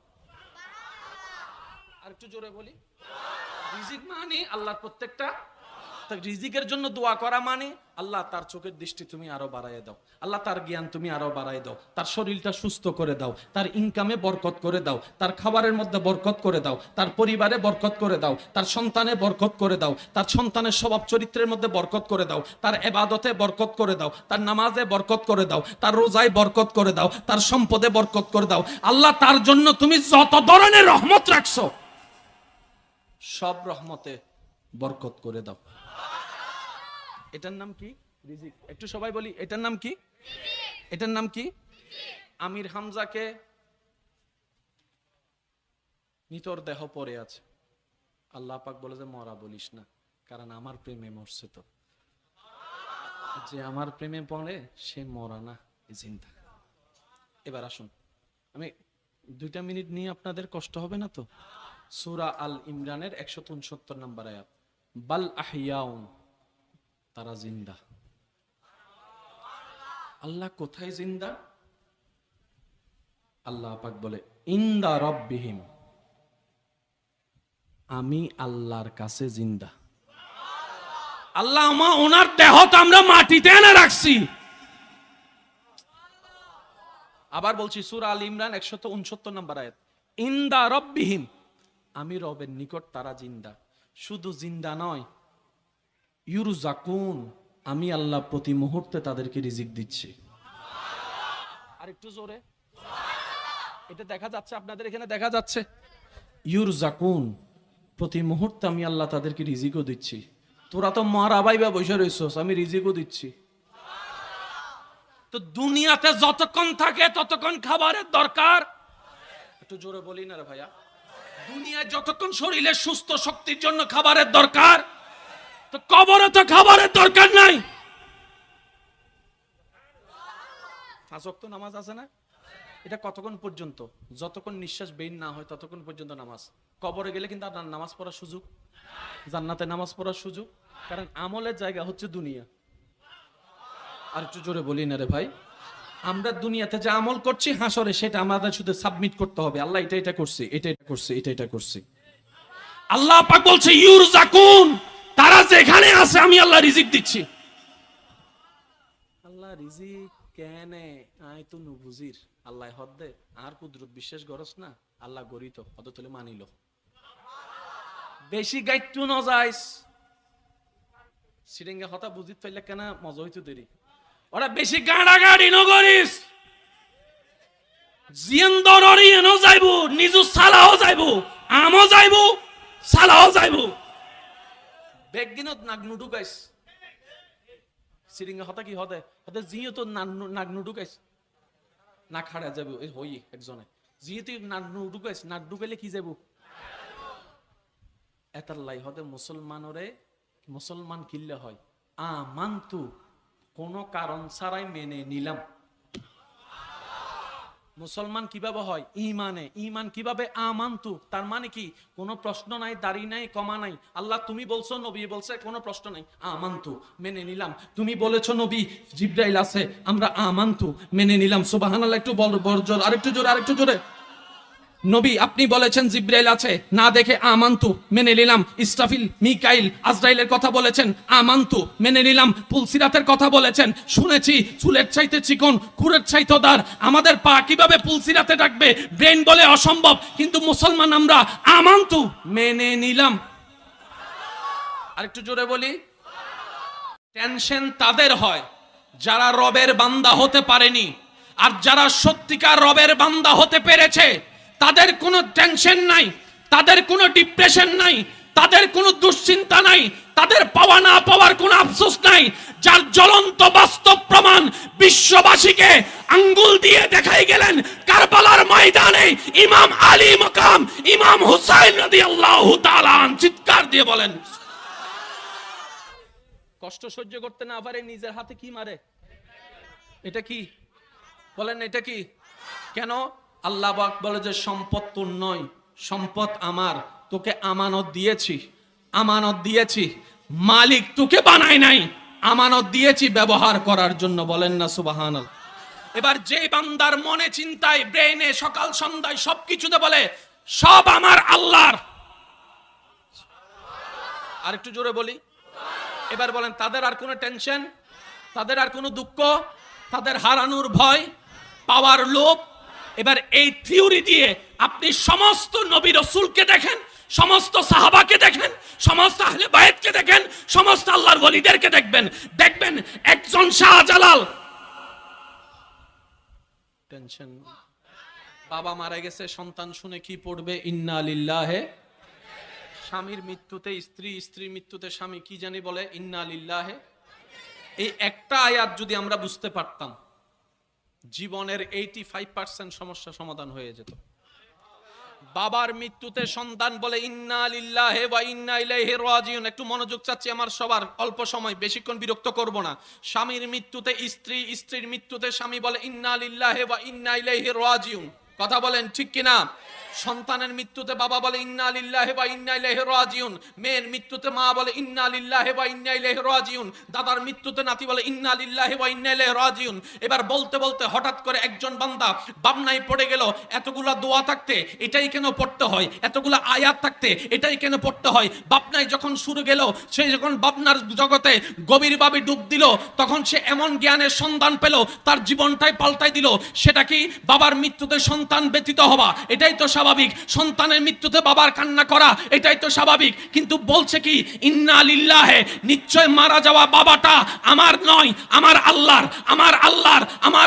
Speaker 1: আর একটু জোরে বলি, রিজিক মানে আল্লাহর প্রত্যেকটা। রিজিকের জন্য দোয়া করা মানে আল্লাহ তার চোখের দৃষ্টি তুমি আরো বাড়ায় দাও, আল্লাহ তার জ্ঞান তুমি আরো বাড়ায় দাও, তার শরীরটা সুস্থ করে দাও, তার ইনকামে বরকত করে দাও, তার খাবারের মধ্যে বরকত করে দাও, তার পরিবারে বরকত করে দাও, তার সন্তানে বরকত করে দাও, তার সন্তানের স্বভাব চরিত্রের মধ্যে বরকত করে দাও, তার ইবাদতে বরকত করে দাও, তার নামাজে বরকত করে দাও, তার রোজায় বরকত করে দাও, তার সম্পদে বরকত করে দাও। আল্লাহ তার জন্য তুমি যত ধরনের রহমত রাখছো সব রহমতে বরকত করে দাও। এটার নাম কি? রিজিক। একটু সবাই বলি, এটার নাম কি? এটার নাম কি? আমির হামজাকে নিতর দেহ পড়ে আছে, আল্লাহ পাক বলে যে মরা বলিস না, কারণ আমার প্রেমে মরছে। তো যে আমার প্রেমে পড়ে সে মরা না, জিন্দা। এবার আসুন, আমি 2 মিনিট নিয়ে আপনাদের কষ্ট হবে না তো? সূরা আল ইমরানের 169 নম্বর আয়াত, বাল আহইয়াউন, তারা জিন্দা। আল্লাহ কোথায় জিন্দা? আল্লাহ পাক বলে ইনদা রাব্বিহিম, আমি আল্লাহর কাছে জিন্দা। আল্লাহ ওনার দেহ তো আমরা মাটিতে এনে রাখছি। আবার বলছি, সূরা আল ইমরান 169 নম্বর আয়াত, ইনদা রাব্বিহিম, আমি রবের নিকট তারা জিন্দা। শুধু জিন্দা নয়, ইউরজাকুন, আমি আল্লাহ প্রতি মুহূর্তে তাদেরকে রিজিক দিচ্ছি। আর একটু জোরে, এটা দেখা যাচ্ছে আপনাদের এখানে? দেখা যাচ্ছে? ইউরজাকুন, প্রতি মুহূর্তে আমি আল্লাহ তাদেরকে রিজিকও দিচ্ছি। তোরা তো মারা বাইবা বসে রইছস, আমি রিজিকও দিচ্ছি। তো দুনিয়াতে যতক্ষণ থাকে ততক্ষণ খাবারের দরকার। একটু জোরে বলি না রে ভাইয়া। দুনিয়ায় যতক্ষণ শরীরের সুস্থ শক্তির জন্য খাবারের দরকার, তো কবরে তো খাবারের দরকার নাই। 5 ওয়াক্ত নামাজ আছে না? এটা কতক্ষণ পর্যন্ত? যতক্ষণ নিঃশ্বাস বের না হয় ততক্ষণ পর্যন্ত নামাজ। কবরে গেলে কিন্তু আর নামাজ পড়ার সুযোগ, জান্নাতে নামাজ পড়ার সুযোগ, কারণ আমলের জায়গা হচ্ছে দুনিয়া। আর একটু জোরে বলি না রে ভাই। আমরা দুনিয়াতে যে আমল করছি হাসরে সেটা আমাদের শুধু সাবমিট করতে হবে, আল্লাহ এটা করছি, এটা করছি, এটা করছি। আল্লাহ পাক বলছে ইউরজাকুন, তারা যেখানে আছে আমি আল্লাহ রিজিক দিচ্ছি। আল্লাহ রিজিক কেন আয় তো নুবুজির। আল্লাহ হদ দে আর কুদরত বিশ্বাস করস না আল্লাহ গরিত হদ তুলে মানিল বেশি গাইটু ন যাইস সিরিঙ্গা হতা বুঝিত পাইলে কেন মজা হইতো দেরি ওরা বেশি গাড়া গাড়ি ন করিস জিয়ান্দররি এনো যাইবো নিজু সালাও যাইবো আমও যাইবো সালাও যাইবো বেগদিনত নাগনু ঢুকাইস সিরিঙ্গা হতা কি হদে হতে জিও তো নাগনু ঢুকাইস না খাড়া যাবো এই হই একজনে জিও তুই নাগনু ঢুকাইস নাক ঢুকাইলে কি যাবো এতার লাই হতে মুসলমান কিল্লে হয় আমান্তু কোনো কারণ ছাড়াই মেনে নিলাম মুসলমান কিভাবে হয় ঈমান কিভাবে আমান্তু তার মানে কি কোনো প্রশ্ন নাই দাড়ি নাই কমা নাই আল্লাহ তুমি বলছো নবী বলছে কোনো প্রশ্ন নাই আমান্তু মেনে নিলাম তুমি বলেছো নবী জিবরাইল আছে আমরা আমান্তু মেনে নিলাম সুবহানাল্লাহ একটু বড় আরেকটু জোরে নবী আপনি বলেছেন জিবরাইল আছে না দেখে আমান্তু মেনে নিলাম ইসরাফিল মিকাইল আজরাইলের কথা বলেছেন আমান্তু মেনে নিলাম পুলসিরাতের কথা বলেছেন শুনেছি চুলের চাইতে চিকন কুরের চাইতে দার আমাদের পা কিভাবে পুলসিরাতে ডাকবে ব্রেন বলে অসম্ভব কিন্তু মুসলমান আমরা আমান্তু মেনে নিলাম আরেকটু জোরে বলি টেনশন তাদের হয় যারা রবের বান্দা হতে পারেনি আর যারা সত্যিকার রবের বান্দা হতে পেরেছে তাদের কোনো টেনশন নাই তাদের কোনো ডিপ্রেশন নাই তাদের কোনো দুশ্চিন্তা নাই তাদের পাওয়া না পাওয়ার কোনো আফসোস নাই যার জ্বলন্ত বাস্তব প্রমাণ বিশ্ববাসীকে আঙ্গুল দিয়ে দেখাই গেলেন কারবালার ময়দানে ইমাম আলী মাকাম ইমাম হুসাইন রাদিয়াল্লাহু তাআলা চিৎকার দিয়ে বলেন কষ্ট সহ্য করতে না পারে নিজের হাতে কি মারে এটা কি বলেন এটা কি কেন আল্লাহ পাক বলে যে সম্পদ তোর নয় সম্পদ আমার তোকে আমানত দিয়েছি মালিক তোকে বানায় নাই আমানত দিয়েছি ব্যবহার করার জন্য বলেন না সুবহানাল্লাহ এবার যে বান্দার মনে চিন্তায় ব্রেনে সকাল সন্ধ্যায় সবকিছুতে বলে সব আমার আল্লাহর আরেকটু জোরে বলি এবার বলেন তাদের আর কোনো টেনশন তাদের আর কোনো দুঃখ তাদের হারানোর ভয় পাওয়ার লোভ এবার এই থিওরি দিয়ে আপনি সমস্ত নবী রাসূলকে দেখেন সমস্ত সাহাবাকে দেখেন সমস্ত আহলে বায়াতকে দেখেন সমস্ত আল্লাহর ওলিদেরকে দেখবেন একজন শাহজালাল টেনশন বাবা মারা গেছে সন্তান শুনে কি পড়বে ইন্না লিল্লাহি স্বামীর মৃত্যুতে স্ত্রীর মৃত্যুতে স্বামী কি জানি বলে ইন্না লিল্লাহি এই একটা আয়াত যদি আমরা বুঝতে পারতাম জীবনের 85% সমস্যা সমাধান হয়ে যেত বাবার মৃত্যুতে সন্তান বলে ইন্না লিল্লাহি ওয়া ইন্না ইলাইহি রাজিউন একটু মনোযোগ চাচ্ছি আমার সবার অল্প সময় বেশিক্ষণ বিরক্ত করব না স্বামীর মৃত্যুতে স্ত্রীর মৃত্যুতে স্বামী বলে ইন্না লিল্লাহি ওয়া ইন্না ইলাইহি রাজিউন কথা বলেন ঠিক কিনা সন্তানের মৃত্যুতে বাবা বলে ইন্না লিল্লাহি ওয়া ইন্না ইলাইহি রাজিউন মেয়ের মৃত্যুতে মা বলে ইন্না লিল্লাহি ওয়া ইন্না ইলাইহি রাজিউন দাদার মৃত্যুতে নাতি বলে ইন্না লিল্লাহি ওয়া ইন্না ইলাইহি রাজিউন এবার বলতে বলতে হঠাৎ করে একজন বান্দা বাবনায় পড়ে গেল এতগুলা দোয়া থাকতে এটাই কেন পড়তে হয় এতগুলা আয়াত থাকতে এটাই কেন পড়তে হয় বাবনায় যখন শুরু গেল সে যখন বাবনার জগতে গভীরভাবে ডুব দিল তখন সে এমন জ্ঞানের সন্ধান পেল তার জীবনটাই পাল্টাই দিল সেটা কি বাবার মৃত্যুতে সন্তান ব্যতীত হওয়া এটাই তো স্বাভাবিক সন্তানের মৃত্যুতে বাবার কান্না করা এটাই তো স্বাভাবিক কিন্তু বলছে কি ইন্না লিল্লাহি নিশ্চয় মারা যাওয়া বাবাটা আমার নয় আমার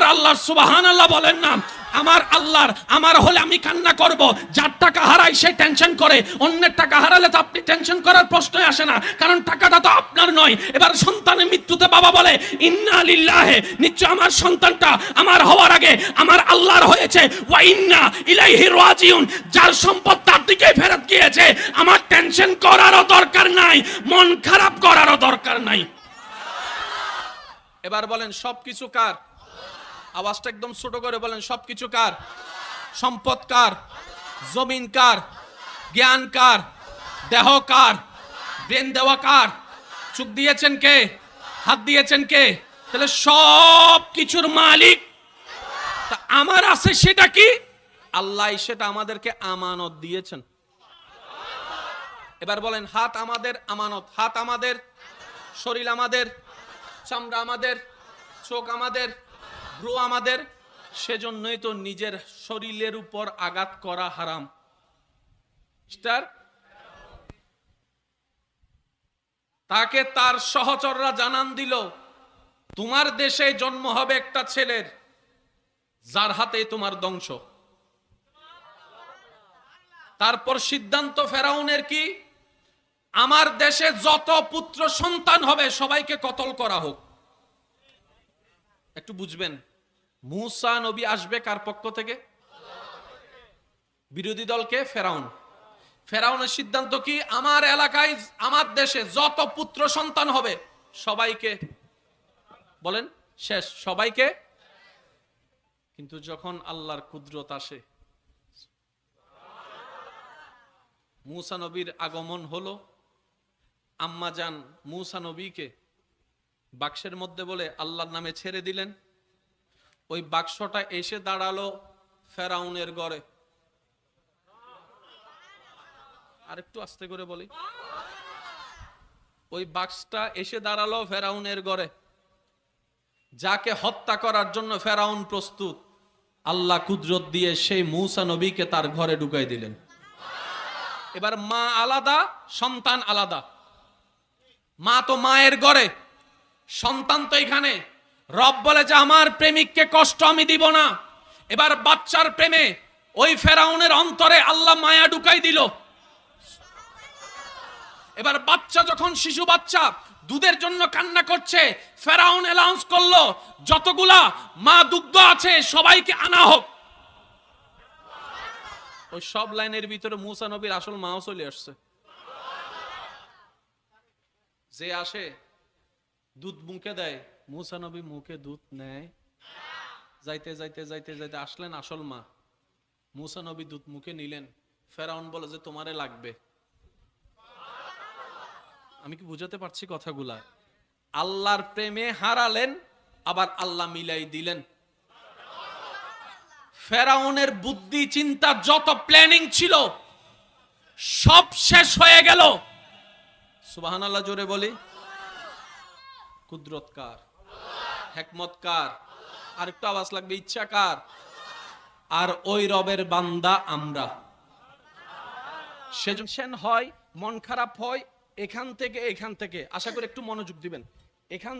Speaker 1: আল্লাহর সুবহানাল্লাহ বলেন না আমার আল্লাহর আমার হলে আমি কান্না করব যার টাকা হারাই সে টেনশন করে অন্যের টাকা হারালে তো আপনি টেনশন করার প্রশ্নই আসে না কারণ টাকাটা তো আপনার নয় এবার সন্তানের মৃত্যুতে বাবা বলে ইন্না লিল্লাহি নিশ্চয় আমার সন্তানটা আমার হওয়ার আগে আমার আল্লাহর হয়েছে ওয়া ইন্না ইলাইহি রাজিউন যার সম্পদ তার দিকে ফেরত গিয়েছে আমার টেনশন করারও দরকার নাই মন খারাপ করারও দরকার নাই এবার বলেন সবকিছু কার আওয়াজটা একদম ছোট করে বলেন সবকিছু কার সম্পদ কার জমিন কার জ্ঞান কার দেহ কার ব্রেন দেওয়া কার চোখ দিয়েছেন কে হাত দিয়েছেন কে তাহলে সব কিছুর মালিক তা আমার আছে সেটা কি আল্লাহ সেটা আমাদেরকে আমানত দিয়েছেন এবার বলেন হাত আমাদের আমানত হাত আমাদের শরীর আমাদের চামড়া আমাদের চোখ আমাদের ভ্রু আমাদের সেজন্যই তো নিজের শরীরের উপর আঘাত করা হারাম। তাকে তার সহচররা জানান দিল, তোমার দেশে জন্ম হবে একটা ছেলের, যার হাতে তোমার ধ্বংস। তারপর সিদ্ধান্ত ফেরাউনের কি, আমার দেশে যত পুত্র সন্তান হবে সবাইকে কতল করা হোক। একটু বুঝবেন, মূসা নবী আসবে কার পক্ষ থেকে? বিরোধী দলকে ফেরাউন। ফেরাউনের সিদ্ধান্ত কি, আমার এলাকায় আমার দেশে যত পুত্র সন্তান হবে সবাইকে বলেন শেষ, সবাইকে। কিন্তু যখন আল্লাহর কুদরত আসে, মূসা নবীর আগমন হলো, আম্মা জান মূসা নবীকে বাক্সের মধ্যে বলে আল্লাহর নামে ছেড়ে দিলেন। ওই বাক্সটা এসে দাঁড়ালো ফেরাউনের ঘরে। আরেকটু আস্তে করে বলি, ওই বাক্সটা এসে দাঁড়ালো ফেরাউনের ঘরে। যাকে হত্যা করার জন্য ফেরাউন প্রস্তুত, আল্লাহ কুদরত দিয়ে সেই মূসা নবীকে তার ঘরে ঢুকাই দিলেন। এবার মা আলাদা, সন্তান আলাদা। মা তো মায়ের ঘরে, সন্তান তো এখানে। রব বলে যে আমার প্রেমিককে কষ্ট আমি দিব না। এবার বাচ্চার প্রেমে ওই ফেরাউনের অন্তরে আল্লাহ মায়া ঢুকাই দিল। এবার বাচ্চা যখন শিশু বাচ্চা দুধের জন্য কান্না করছে, ফেরাউন অ্যানাউন্স করলো যতগুলা মা দুগ্ধ আছে সবাইকে আনা হোক। ওই সব লাইনের ভিতরে মূসা নবীর আসল মাও চলে আসছে। যে আসে দুধ মুখে দেয়, মূসা নবী মুখে দুধ নেয়। যাইতে যাইতে যাইতে যাইতে আসলেন আসল মা। মূসা নবী দুধ মুখে নিলেন। ফেরাউন বলে যে তোমারে লাগবে। আমি কি বুঝাতে পারছি কথাগুলা? আল্লাহর প্রেমে হারালেন, আবার আল্লাহ মিলাই দিলেন। ফেরাউনের বুদ্ধি চিন্তা যত প্ল্যানিং ছিল সব শেষ হয়ে গেল। সুবহানাল্লাহ জোরে বলি। কুদরত কার? হিকমত কার? আর একটু আওয়াজ লাগবে, ইচ্ছা কার? আর ওই রবের বান্দা আমরা। সেজন্য হয় মন খারাপ হয় এখান থেকে, আশা করি একটু মনোযোগ দিবেন। এখান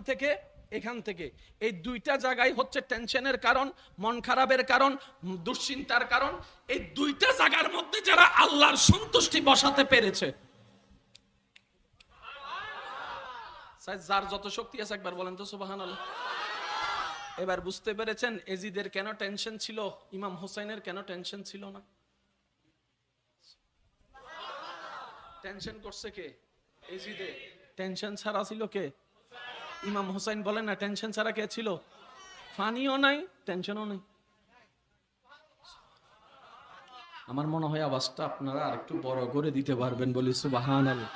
Speaker 1: থেকে এই দুইটা জায়গায় হচ্ছে টেনশনের কারণ, মন খারাপের কারণ, দুশ্চিন্তার কারণ। এই দুইটা জায়গার মধ্যে যারা আল্লাহর সন্তুষ্টি বসাতে পেরেছে, যার যত শক্তি আছে একবার বলেন তো সুবহানাল্লাহ। এবার বুঝতে পেরেছেন এজিদের কেন টেনশন ছিল, ইমাম হোসেনের কেন টেনশন ছিল না? টেনশন করছে কে? এজিদে। টেনশন ছাড়া ছিল কে? ইমাম হোসেন। বলেন না, টেনশন ছাড়া কে ছিল? ফানিও নাই, টেনশনও নেই। আমার মনে হয় আওয়াজটা আপনারা আরেকটু বড় করে দিতে পারবেন বলি সুবহানাল্লাহ।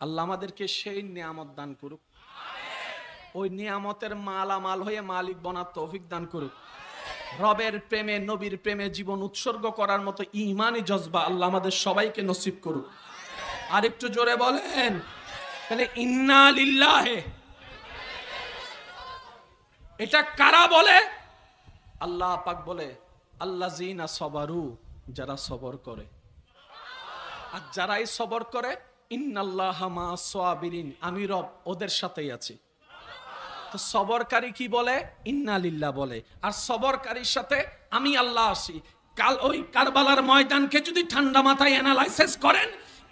Speaker 1: আল্লাহ আমাদেরকে সেই নিয়ামত দান করুক, ওই নিয়ামতের মালামাল হয়ে মালিক বনার তৌফিক দান করুক। রবের প্রেমে, নবীর প্রেমে জীবন উৎসর্গ করার মতো ঈমানি জজবা আল্লাহ আমাদের সবাইকে নসিব করুক। আর একটু জোরে বলেন তাহলে ইন্না লিল্লাহি। এটা কারা বলে? আল্লাহ পাক বলে আল্লাযিনা সবারু, যারা সবর করে। আর যারাই সবর করে ইন্নাল্লাহা মা'আস সাবিরিন, আমি রব ওদের সাথেই আছি। তো সবরকারী কি বলে? ইন্না লিল্লাহ বলে। আর সবরকারীর সাথে আমি আল্লাহ আছি। কাল ওই কারবালার ময়দানকে যদি ঠান্ডা মাথায় অ্যানালাইসিস করেন,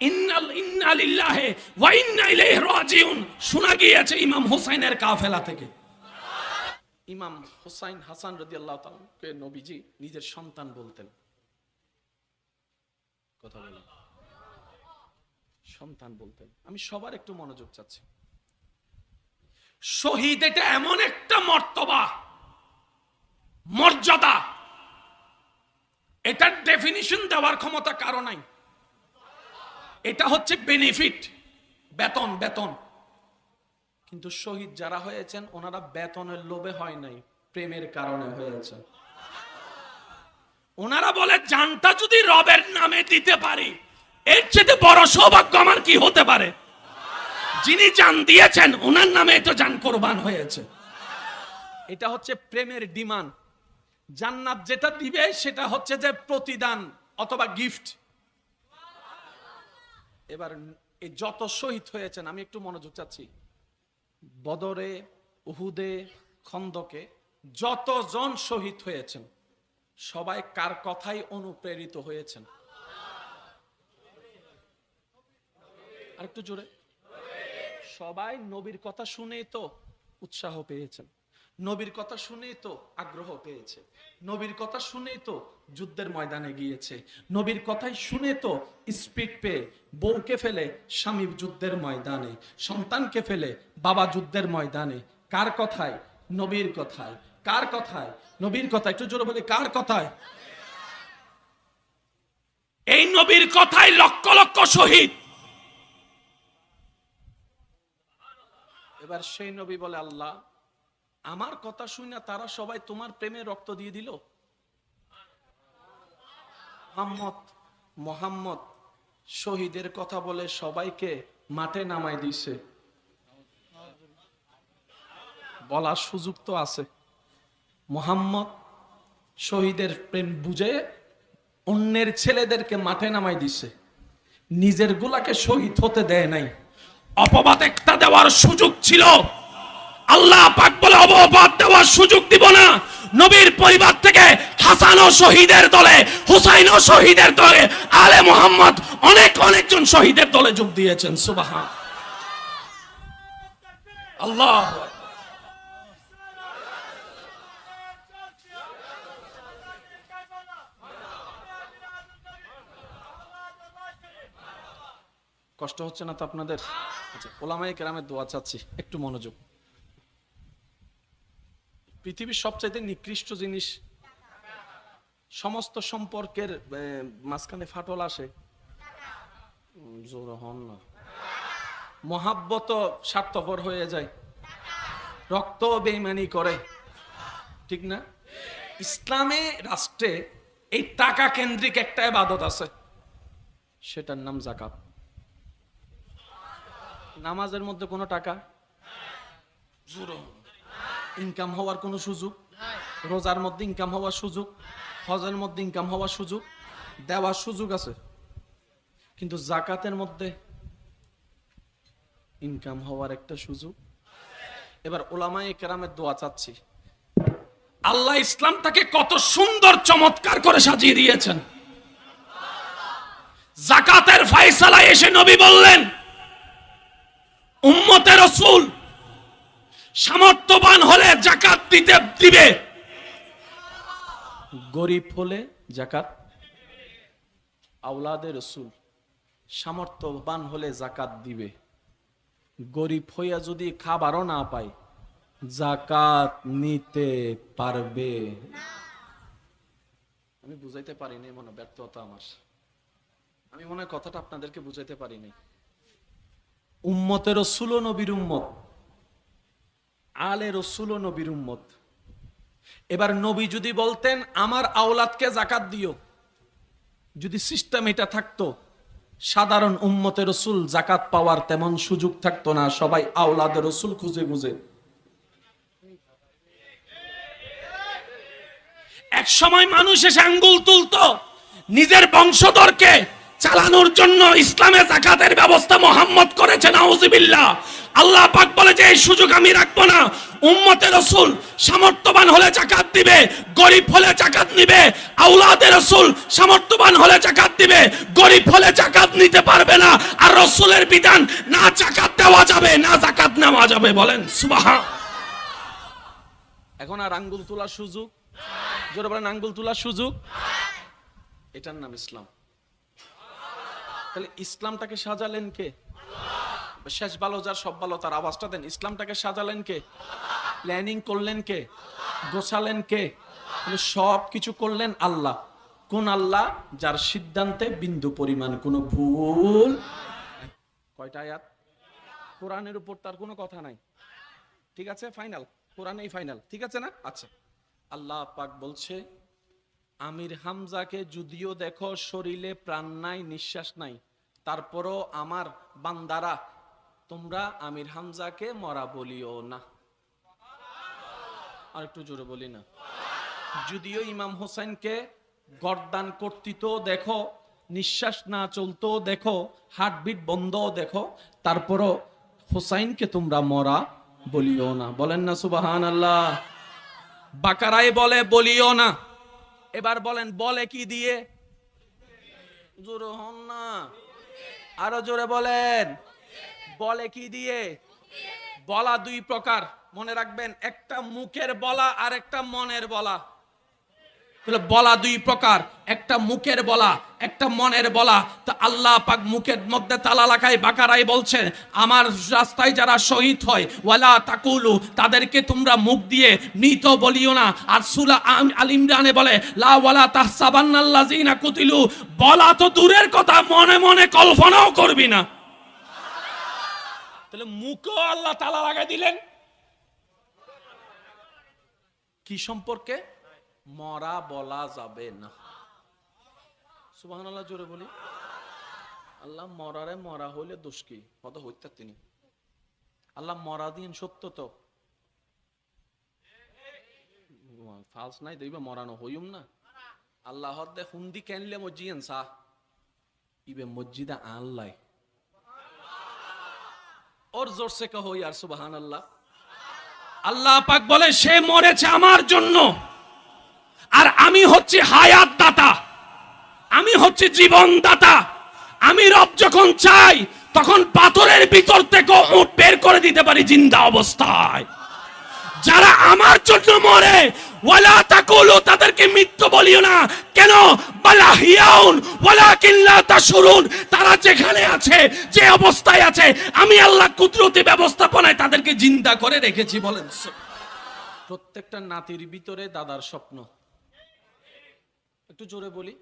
Speaker 1: ইন্না লিল্লাহি ওয়া ইন্না ইলাইহি রাজিউন শোনা গিয়েছে ইমাম হোসেনের কাফেলা থেকে। ইমাম হুসাইন হাসান রাদিয়াল্লাহু তাআলা কে নবীজি নিজের সন্তান বলতেন। কথা বলেন, সন্তান বলতেন। আমি সবার একটু মনোযোগ চাচ্ছি। শহীদ এটা এমন একটা মর্তবা, মর্যাদা, এটার ডেফিনিশন দেওয়ার ক্ষমতা কারো নাই। এটা হচ্ছে বেনিফিট, বেতন। কিন্তু শহীদ যারা হয়েছেন ওনারা বেতনের লোভে হয় নাই, প্রেমের কারণে হয়েছে। ওনারা বলে জানটা যদি রবের নামে দিতে পারি এর চেয়ে বড় সৌভাগ্য আমার কি হতে পারে। যিনি জান দিয়েছেন ওনার নামে তো জান কোরবান হয়েছে। এটা হচ্ছে প্রেমের ডিমান্ড। জান্নাত যেটা দিবে সেটা হচ্ছে যে প্রতিদান অথবা গিফট। এবার এই যত শহীদ হয়েছেন, আমি একটু মনোযোগ চাচ্ছি, বদরে, উহুদে, খন্দকে যতজন শহীদ হয়েছেন সবাই কার কথাই অনুপ্রেরিত হয়েছেন? আরেকটু জোরে। সবাই নবীর কথা শুনেই তো উৎসাহ পেয়েছেন, নবীর কথা শুনেই তো আগ্রহ পেয়েছে, নবীর কথা শুনেই তো যুদ্ধের ময়দানে গিয়েছে, নবীর কথাই শুনে তো স্পিড পেয়ে বউকে ফেলে স্বামী যুদ্ধের ময়দানে, সন্তানকে ফেলে বাবা যুদ্ধের ময়দানে। কার কথায়? নবীর কথায়। কার কথায়? নবীর কথা। একটু জোরে বলে, কার কথায়? এই নবীর কথায় লক্ষ লক্ষ শহীদ। এবার সেই নবী বলে, আল্লাহ আমার কথা শুনে তারা সবাই তোমার প্রেমে রক্ত দিয়ে দিল। মোহাম্মদ শহীদের কথা বলে সবাইকে মাঠে নামাই দিছে। বলার সুযোগ তো আছে। মোহাম্মদ শহীদের প্রেম বুঝে অন্যের ছেলেদেরকে মাঠে নামাই দিছে, নিজের গুলাকে শহীদ হতে দেয় নাই। অপবাদ একটা দেওয়ার সুযোগ ছিল, আল্লাহ পাক বলে অপবাদ দেওয়ার সুযোগ দিব না। নবীর পরিবার থেকে হাসান ও শহীদের দলে, হুসাইন ও শহীদের দলে, আলে মোহাম্মদ অনেকজন শহীদের দলে যোগ দিয়েছেন। সুবহান আল্লাহ। কষ্ট হচ্ছে না তো আপনাদের? আচ্ছা, ওলামায়ে কেরামের দোয়া চাচ্ছি, একটু মনোযোগ। পৃথিবীর সবচাইতে নিকৃষ্ট জিনিস, সমস্ত সম্পর্কের মাঝখানে ফাটল আসে, জোর হন না, মহাব্বত স্বার্থপর হয়ে যায়, রক্ত বেঈমানি করে, ঠিক না? ইসলামে রাষ্ট্রে এই টাকা কেন্দ্রিক একটা ইবাদত আছে, সেটার নাম যাকাত। নামাজের মধ্যে কোনো টাকা ইনকাম হওয়ার কোনো সুযোগ, রোজার মধ্যে ইনকাম হওয়ার সুযোগ, হজের মধ্যে ইনকাম হওয়ার সুযোগ, দেওয়ার সুযোগ আছে, কিন্তু যাকাতের মধ্যে ইনকাম হওয়ার একটা সুযোগ। এবার উলামায়ে কেরামের দোয়া চাচ্ছি, আল্লাহ ইসলামটাকে কত সুন্দর চমৎকার করে সাজিয়ে দিয়েছেন। যাকাতের ফয়সালায় এসে নবী বললেন, উম্মতে রাসূল সামর্থ্যবান হলে যাকাত দিবে, গরিব হলে যাকাত। আওলাদে রাসূল সামর্থ্যবান হলে যাকাত দিবে, গরিব হইয়া যদি খাবারও না পায় যাকাত নিতে পারবে। আমি বুঝাইতে পারিনি, মনে ব্যর্থতা আমার, আমি মনে হয় কথাটা আপনাদেরকে বুঝাইতে পারিনি। উম্মতে রাসূল ও নবীর উম্মত, আলে রাসূল ও নবীর উম্মত। এবার নবী যদি বলতেন আমার আওলাদকে যাকাত দিও, যদি সিস্টেম এটা থাকতো, সাধারণ উম্মতে রাসূল যাকাত পাওয়ার তেমন সুযোগ থাকতো না, সবাই আওলাদে রাসূল খুঁজে খুঁজে। এক সময় মানুষ এসে আঙ্গুল তুলতো নিজের বংশধরকে চালানোর জন্য। ইসলামে যাকাতের ব্যবস্থা মুহাম্মদ করেছেন, নাউযুবিল্লাহ। আল্লাহ পাক বলে যে এই সুযোগ আমি রাখবো না। উম্মতে রাসূল সামর্থ্যবান হলে যাকাত দিবে, গরিব হলে যাকাত নিবে। আওলাদে রাসূল সামর্থ্যবান হলে যাকাত দিবে, গরিব হলে যাকাত নিতে পারবে না। আর রাসূলের বিধান, না যাকাত দেওয়া যাবে না যাকাত নেওয়া যাবে। বলেন সুবহান। এখন আর আঙ্গুল তোলার সুযোগ, জোরে বলেন আঙ্গুল তোলার সুযোগ, এটার নাম ইসলাম। তাহলে ইসলামটাকে সাজালেন কে? শেষ ভালো যার সব ভালো তার, আওয়াজটা দেন। ইসলামটাকে সাজালেন কে? প্ল্যানিং করলেন কে? গোছালেন কে? সব কিছু করলেন আল্লাহ। কোন আল্লাহ? যার সিদ্ধান্তে বিন্দু পরিমাণ কোনো ভুল। কয়টা আয়াত? কোরআনের উপর তার কোনো কথা নাই, ঠিক আছে? ফাইনাল, কোরআনেই ফাইনাল, ঠিক আছে না? আচ্ছা, আল্লাহ পাক বলছে, আমির হামজাকে যদিও দেখো শরীরে প্রাণ নাই, নিঃশ্বাস নাই, তারপরও আমার বান্দারা তোমরা আমির হামজাকে মরা বলিও না। আর একটু জোরে বলি না। যদিও ইমাম হোসেনকে গর্দান কর্তৃত দেখো, নিঃশ্বাস না চলতো দেখো, হার্টবিট বন্ধ দেখো, তারপরও হোসাইনকে তোমরা মরা বলিও না। বলেন না সুবহানাল্লাহ। বাকারায় বলে বলিও না। এবার বলেন বলে কি দিয়ে? জোরে হন না, আরো জোরে বলেন। বলে কি দিয়ে? বলা দুই প্রকার, মনে রাখবেন, একটা মুখের বলা আর একটা মনের বলা। বলা দুই প্রকার, একটা মুখের বলা, একটা মনের বলা। তো আল্লাহ পাক মুখের মধ্যে তালা লাগায় বাকারায় বলছেন, আমার রাস্তায় যারা শহীদ হয় ওয়ালা তাকুলু, তাদেরকে তোমরা মুখ দিয়ে মৃত বলিও না। আর সূরা আল ইমরানে বলে লা ওয়ালা তাহসাবান্নাল্লাযিনা কুতিলু, বলা তো দূরের কথা, মনে মনে কল্পনাও করবি না। তাহলে মুখও আল্লাহ তালা লাগাই দিলেন কি সম্পর্কে? মরা বলা যাবে না। সুবহানাল্লাহ জোরে বলি। আল্লাহ মরারে মরা হইলে দোষ কি? কত হইতা তিনি আল্লাহ মরা দিন সত্য তো ফালস নাই দইবা মরানো হইম না। আল্লাহ দে হুন্দি কেনলে মসজিদ সা ইবে মসজিদে আল্লাহ ওর জোর সে কহো ইয়ার সুবহানাল্লাহ। আল্লাহ পাক বলে সে মরেছে আমার জন্য, আর আমি হচ্ছি হায়াত দাতা, আমি হচ্ছি জীবন দাতা। আমি রব যখন চাই তখন পাথরের ভিতর থেকে উট বের করে দিতে পারি জিন্দা অবস্থায়। যারা আমার জন্য মরে ওয়ালা তাকুলু, তাদেরকে মৃত্যু বলিও না। কেন? বালা হিয়াউন ওয়ালাকিন লা তাশউরুন, তারা যেখানে আছে, যে অবস্থায় আছে, আমি আল্লাহ কুদরতি ব্যবস্থাপনায় তাদেরকে জিন্দা করে রেখেছি। বলেন প্রত্যেকটা নাতির ভিতরে দাদার স্বপ্ন। একটু জোরে বলি।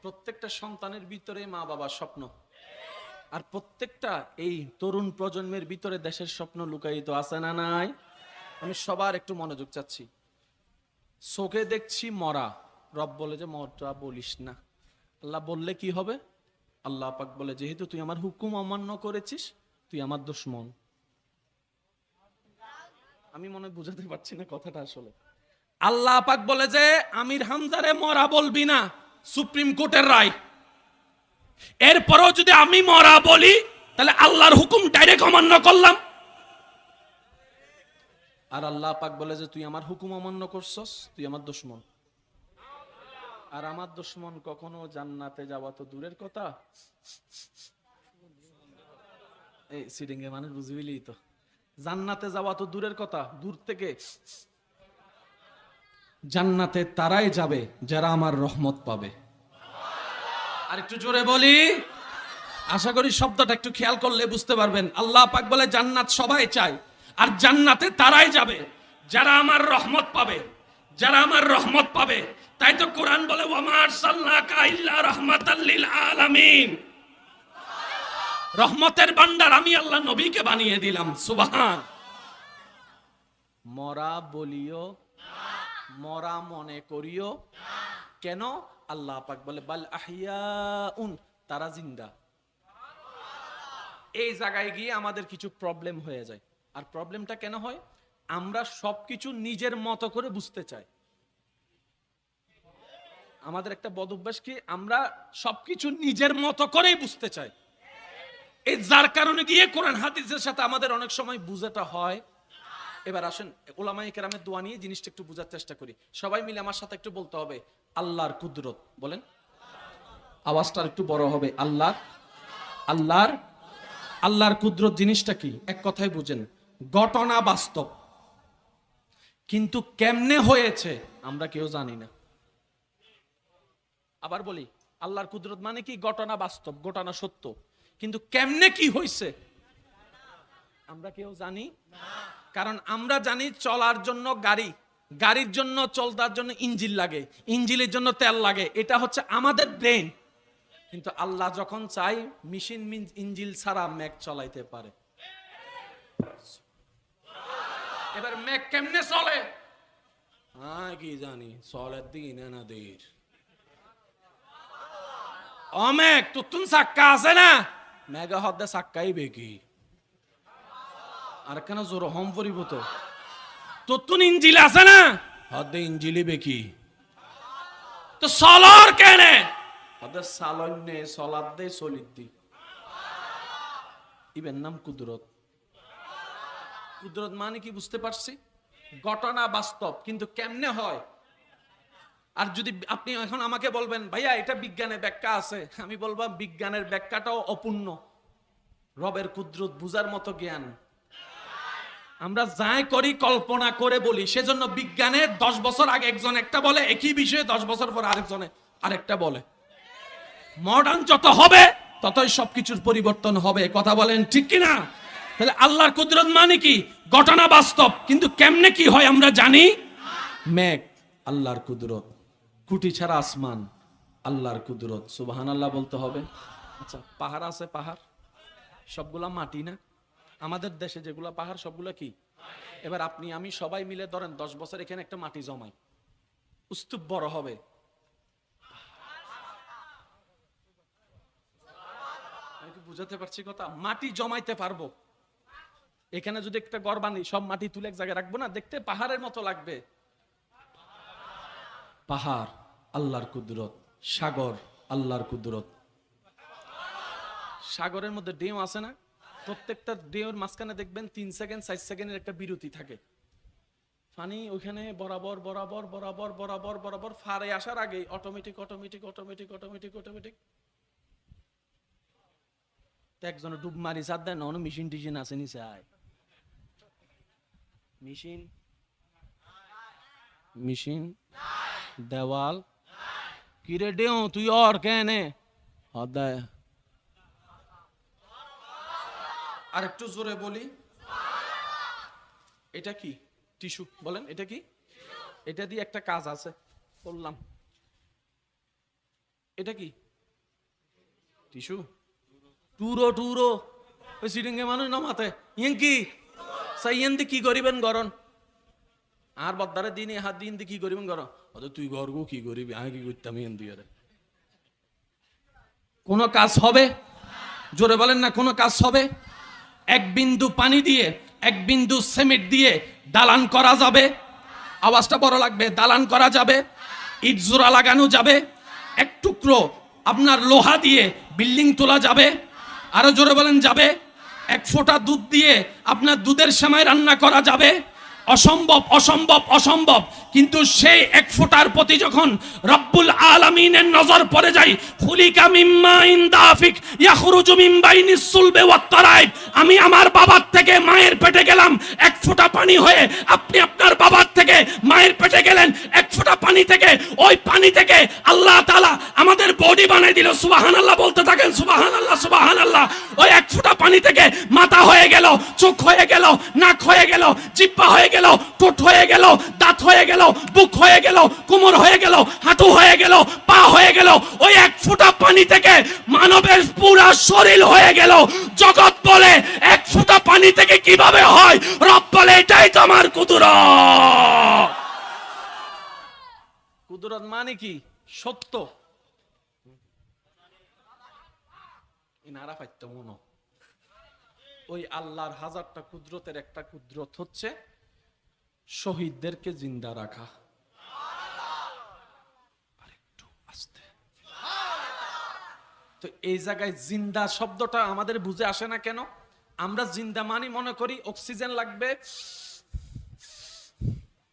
Speaker 1: প্রত্যেকটা সন্তানের ভিতরে মা বাবার স্বপ্ন, আর প্রত্যেকটা এই তরুণ প্রজন্মের ভিতরে দেশের স্বপ্ন লুকায়িত আছে না নাই? আমি সবার একটু মনোযোগ চাচ্ছি। চোখে দেখছি মরা, রব বলে যে মরা বলিস না। আল্লাহ বললে কি হবে? আল্লাহ পাক বলে যেহেতু তুই আমার হুকুম অমান্য করেছিস, তুই আমার দুশমন। আমি মনে বুঝাতে পারছি না কথাটা আসলে। আল্লাহ পাক বলে যে আমির হামজারে মরা বলবি না, সুপ্রিম কোর্টের রায়। এরপরও যদি আমি মরা বলি তাহলে আল্লাহর হুকুম ডাইরেক্ট অমান্য করলাম। আর আল্লাহ পাক বলে যে তুই আমার হুকুম অমান্য করছস, তুই আমার দুশমন। আর আমার দুশমন কখনো জান্নাতে যাওয়া তো দূরের কথা, এই সিডিংয়ে মানুষ বুঝবিলি তো, জান্নাতে যাওয়া তো দূরের কথা, দূর থেকে জান্নাতে তারাই যাবে যারা আমার রহমত পাবে। আর একটু জোরে বলি, আশা করি শব্দটা একটু খেয়াল করলে বুঝতে পারবেন। আল্লাহ পাক বলে জান্নাত সবাই চায়, আর জান্নাতে তারাই যাবে যারা আমার রহমত পাবে, যারা আমার রহমত পাবে। তাই তো কোরআন বলে ওয়ামা আরসালনাকা ইল্লা রাহমাতাল লিল আলামিন, রহমতের ভান্ডার আমি আল্লাহ নবীকে বানিয়ে দিলাম। সুবহান। মরা বলিও, মরা মনে করিও। কেন? আল্লাহ পাক বলে বাল আহিয়াউন, তারা জিন্দা। এই জায়গায় গিয়ে আমাদের কিছু প্রবলেম হয়ে যায়। আর প্রবলেমটা কেন হয়? আমরা সবকিছু নিজের মতো করে বুঝতে চাই। আমাদের একটা বদ অভ্যাস কি, আমরা সবকিছু নিজের মতো করেই বুঝতে চাই। এই যার কারণে গিয়ে কোরআন হাদিসের সাথে আমাদের অনেক সময় বুঝাটা হয়। এবার আসেন উলামায়ে কেরামের দোয়া নিয়ে জিনিসটা একটু বোঝার চেষ্টা করি। সবাই মিলে আমার সাথে একটু বলতে হবে আল্লাহর কুদরত। বলেন, আওয়াজটা একটু বড় হবে। আল্লাহর কুদরত জিনিসটা কি? এক কথায় বুঝেন, ঘটনা বাস্তব, কিন্তু কেমনে হয়েছে আমরা কেউ জানি না। আবার বলি, আল্লাহর কুদরত মানে কি? ঘটনা বাস্তব, ঘটনা সত্য, কিন্তু কেমনে কি হয়েছে আমরা কেউ জানি না। কারণ আমরা জানি চলার জন্য গাড়ি, গাড়ির জন্য চলতার জন্য ইঞ্জিন লাগে, ইঞ্জিনের জন্য তেল লাগে, এটা হচ্ছে আমাদের ব্রেন। কিন্তু আল্লাহ যখন চাই মেশিন ইঞ্জিন ছাড়া ম্যাক চলাইতে পারে। এবার ম্যাক কেমনে চলে? কি জানি, চলের দিন না দের অমেক তুতুন সাক্কা আছে না, মেগা হদ্দে সাক্কাই বেকি। আর কেন জোর হম পরিব তো তুতুন ইঞ্জিল আছে না, হদে ইঞ্জিলি বেকি তো সলার কেনে হদে সালন্নে সলাদ দে সলিদ্দি ইবেন নাম কুদরত। কুদরত মানে কি বুঝতে পারছি? ঘটনা বাস্তব, কিন্তু কেমনে হয়? আর যদি আপনি এখন আমাকে বলবেন ভাইয়া এটা বিজ্ঞানের ব্যাখ্যা আছে, আমি বলবো বিজ্ঞানের ব্যাখ্যাটাও অপূর্ণ। রবের কুদরত বুঝার মতো জ্ঞান আমরা যাই করি কল্পনা করে বলি। সেজন্য বিজ্ঞানের 10 বছর আগে একজন একটা বলে, একই বিষয়ে 10 বছর পর আরেকজনে আরেকটা বলে। মডার্ন যত হবে ততই সবকিছুর পরিবর্তন হবে। কথা বলেন ঠিক কিনা? তাহলে আল্লাহর কুদরত মানে কি? ঘটনা বাস্তব, কিন্তু কেমনে কি হয় আমরা জানি। মেঘ আল্লাহর কুদরত, কুটি ছাড়া আসমান আল্লাহর কুদরত। সুবহানাল্লাহ বলতে হবে। আচ্ছা, পাহাড় আছে, পাহাড় সবগুলা মাটি না? আমাদের দেশে যেগুলা পাহাড় সবগুলা কি? এবার আপনি আমি সবাই মিলে ধরেন 10 বছর এখানে একটা মাটি জমাই, উস্তুপ বড় হবে। আমি কি বুঝাতে পারছি কথা? মাটি জমাইতে পারবো। এখানে যদি একটা ঘর বানি, সব মাটি তুলে এক জায়গায় রাখবো না, দেখতে পাহাড়ের মতো লাগবে। পাহাড় আল্লাহর কুদরত, সাগর আল্লাহর কুদরত। সাগরের মধ্যে ঢেউ আছে না? প্রত্যেকটা ঢেউর মাঝখানে দেখবেন 3 সেকেন্ড 4 সেকেন্ডের একটা বিরতি থাকে। পানি ওইখানে বরাবর বরাবর বরাবর বরাবর বরাবর ফারে আসার আগে automatic automatic automatic automatic automatic একজন ডুব মারি সাদ দেয় না, মেশিন টিশিন আছে নিচে আয় মেশিন মেশিন দেওয়াল কিরে ডেও তুই আর কেনে অধ্যায় আর একটু জোরে বলি। এটা কি? টিস্যু। বলেন এটা কি? এটা দিয়ে একটা কাজ আছে বললাম। এটা কি? টিস্যু। টুরো টুরো ওই সিটিংয়ে মানুষ নামাতে ইয়েন কি সাইয়েন দি কি করিবেন গরন আর বদ্দারে দিন হাত দিন দি কি করিবেন গরন অত তুই ঘর গো কি করিবি আমি কি করতাম ইয়েন দিয়ে কোন কাজ হবে? জোরে বলেন না, কোন কাজ হবে? এক বিন্দু পানি দিয়ে, এক বিন্দু সিমেন্ট দিয়ে দালান করা যাবে? আওয়াজটা বড় লাগবে। দালান করা যাবে, ইট জোড়া লাগানো যাবে, এক টুকরো আপনার লোহা দিয়ে বিল্ডিং তোলা যাবে? আরো জোরে বলেন যাবে? এক ফোঁটা দুধ দিয়ে আপনার দুধের সেমাই রান্না করা যাবে? অসম্ভব অসম্ভব অসম্ভব। কিন্তু সেই এক ফোঁটার প্রতি যখন রব্বুল আলামিনের নজর পড়ে যায়, খুলিকা মিম্মা ইন দাফিক ইয়াখরুজু মিন বাইনিস সুলবি ওয়াত তারাইব, আমি আমার বাবার থেকে মায়ের পেটে গেলাম এক ফোঁটা পানি হয়ে, আপনি আপনার বাবার থেকে মায়ের পেটে গেলেন এক ফোঁটা পানি থেকে। ওই পানি থেকে আল্লাহ তাআলা আমাদের বডি বানাই দিল। সুবহানাল্লাহ বলতে থাকেন, সুবহানাল্লাহ সুবহানাল্লাহ। ওই এক ফোঁটা পানি থেকে মাথা হয়ে গেল, চোখ হয়ে গেল, নাক হয়ে গেল, জিহ্বা হয়ে গেল, ঠোঁট হয়ে গেল, দাঁত হয়ে গেল, বুক হয়ে গেল, কোমর হয়ে গেল, হাঁটু হয়ে গেল, পা হয়ে গেল। ওই এক ফোঁটা পানি থেকে মানবের পুরো শরীর হয়ে গেল। জগৎ বলে এক ফোঁটা পানি থেকে কিভাবে হয়? রব বলে এটাই তো আমার কুদরত। কুদরত মানে কি? সত্য। ইনারা পাইতো মনো ওই আল্লাহর হাজারটা কুদরতের একটা কুদরত হচ্ছে শহীদদেরকে জিন্দা রাখা। আরেকটু আস্তে। তো এই জায়গায় জিন্দা শব্দটা আমাদের বুঝে আসে না কেন? আমরা জিন্দা মানি মনে করি অক্সিজেন লাগবে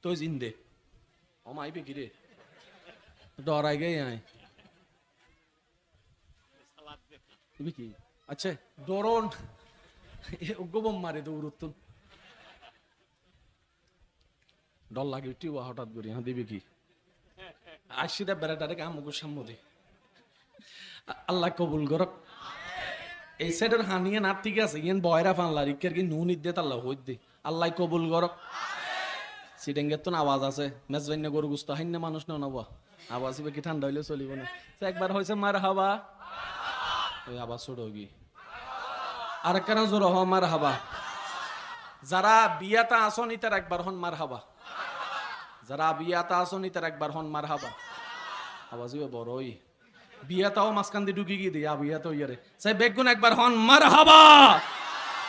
Speaker 1: তো জিন্দে অমাইবে গিরে ডরাই গে আয় কি আচ্ছা ডরন গোবম মারে দৌড়তুন ডর লাগে টিওয়া হঠাৎ করে হ্যাঁ দিবি কি আসিদা বেড়াটারে আমগো সামনে আল্লাহ কবুল করক। এই সাইডের হানিয়ে না ঠিক আছে ইয়েন বয়রা ফানলা রিকের কি নুন ইদ্দে আল্লাহ হইত দে আল্লাহ কবুল করক। সিডেঙ্গের তো আওয়াজ আছে মেজবাইন্য গরু গুস্ত হাইন্য মানুষ না নবা আওয়াজ ইবে কি ঠান্ডা হইলে চলিব না। একবার হয়েছে মার হাবা ওই আবার ছোট গি আর কেন জোর হ মার হাবা। যারা বিয়াতা আসনি তার একবার হন মার হাবা, যারা বিয়াতা আসনি তার একবার হন মার হাবা। আওয়াজ ইবে বড়ই বিয়াতাও মাঝখান দিয়ে ঢুকি গিয়ে দিই বিয়াতা ইয়ারে সাই বেগুন একবার হন মার হাবা।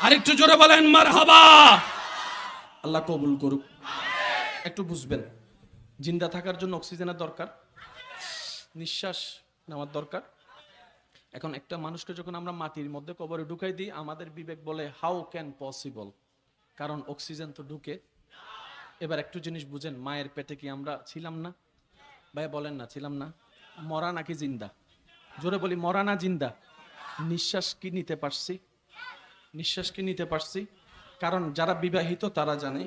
Speaker 1: আরেকটু জোরে বলেন মার হাবা। আল্লাহ কবুল করুক। একটু বুঝবেন জিন্দা থাকার জন্য অক্সিজেনের দরকার, নিঃশ্বাস নেওয়ার দরকার। এখন একটা মানুষকে যখন আমরা মাটির মধ্যে কবরে ঢুকাই দিই, আমাদের বিবেক বলে হাউ ক্যান পসিবল, কারণ অক্সিজেন তো ঢুকে। এবার একটু জিনিস বুঝেন, মায়ের পেটে কি আমরা ছিলাম না? ভাই বলেন না, ছিলাম না? মরা নাকি জিন্দা? জোরে বলি, মরা না জিন্দা? নিঃশ্বাস কি নিতে পারছি? নিঃশ্বাস কি নিতে পারছি? কারণ যারা বিবাহিত তারা জানে,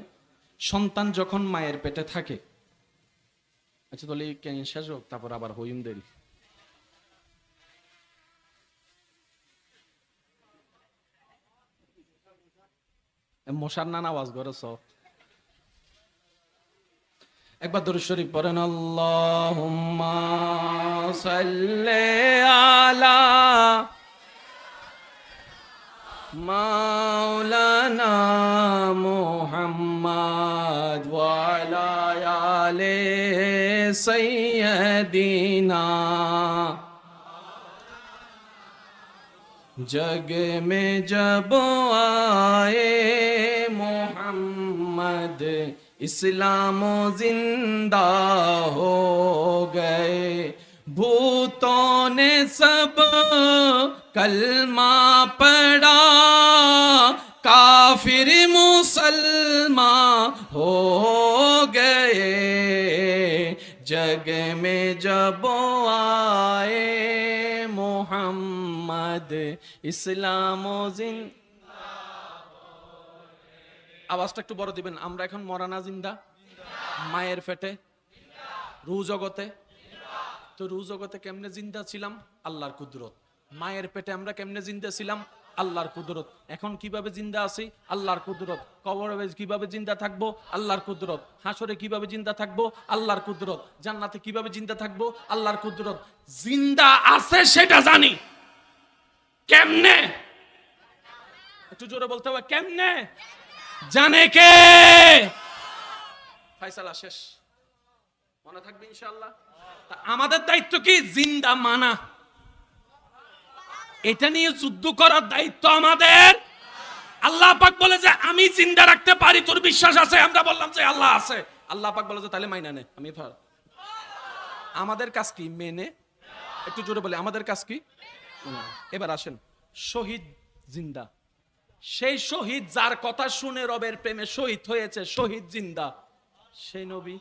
Speaker 1: সন্তান যখন মায়ের পেটে থাকে, আচ্ছা তাহলে নিঃশ্বাস হোক, তারপর আবার হইম দেরি। মশার নান আওয়াজ করে সব। একবার দরুদ শরীফ পড়েন, আল্লাহুম্মা সাল্লি আলা মাওলানা মুহাম্মদ ওয়া আলা আলি সাইয়্যিদিনা। जग में जब आए मोहम्मद इस्लाम जिंदा हो गए, भूतों ने सब कलमा पढ़ा, काफिर मुसलमान हो गए, जग में जब आए মোহাম্মদ ইসলাম জিন্দা। আওয়াজটা একটু বড় দিবেন। আমরা এখন মরানা জিন্দা? মায়ের পেটে, রু জগতে। তো রু জগতে কেমনে জিন্দা ছিলাম? আল্লাহর কুদরত। মায়ের পেটে আমরা কেমনে জিন্দা ছিলাম? আল্লাহর কুদরত। এখন কিভাবে জিন্দা আছি? আল্লাহর কুদরত। কবরে কিভাবে জিন্দা থাকবো? আল্লাহর কুদরত। হাসরে কিভাবে জিন্দা থাকবো? আল্লাহর কুদরত। জান্নাতে কিভাবে জিন্দা থাকবো? আল্লাহর কুদরত। জিন্দা আছে সেটা জানি, কেমনে? একটু জোরে বলতে হবে, কেমনে? জানে কে? ফায়সালা শেষ, মনে থাকবে ইনশাআল্লাহ। আমাদের দায়িত্ব কি? জিন্দা মানা। এটা নিয়ে যুদ্ধ করার দায়িত্ব আমাদের। আল্লাহ পাক বলে যে আমি জিন্দা রাখতে পারি, তোর বিশ্বাস আছে? আমরা বললাম যে আল্লাহ আছে। আল্লাহ পাক বলে যে তাহলে মাইনা নে। আমি আমাদের কাজ কি? মেনে। একটু জোরে বলে, আমাদের কাজ কি? এবার আসেন, শহীদ জিন্দা। সেই শহীদ যার কথা শুনে রবের প্রেমে শহীদ হয়েছে, শহীদ জিন্দা, সেই নবী।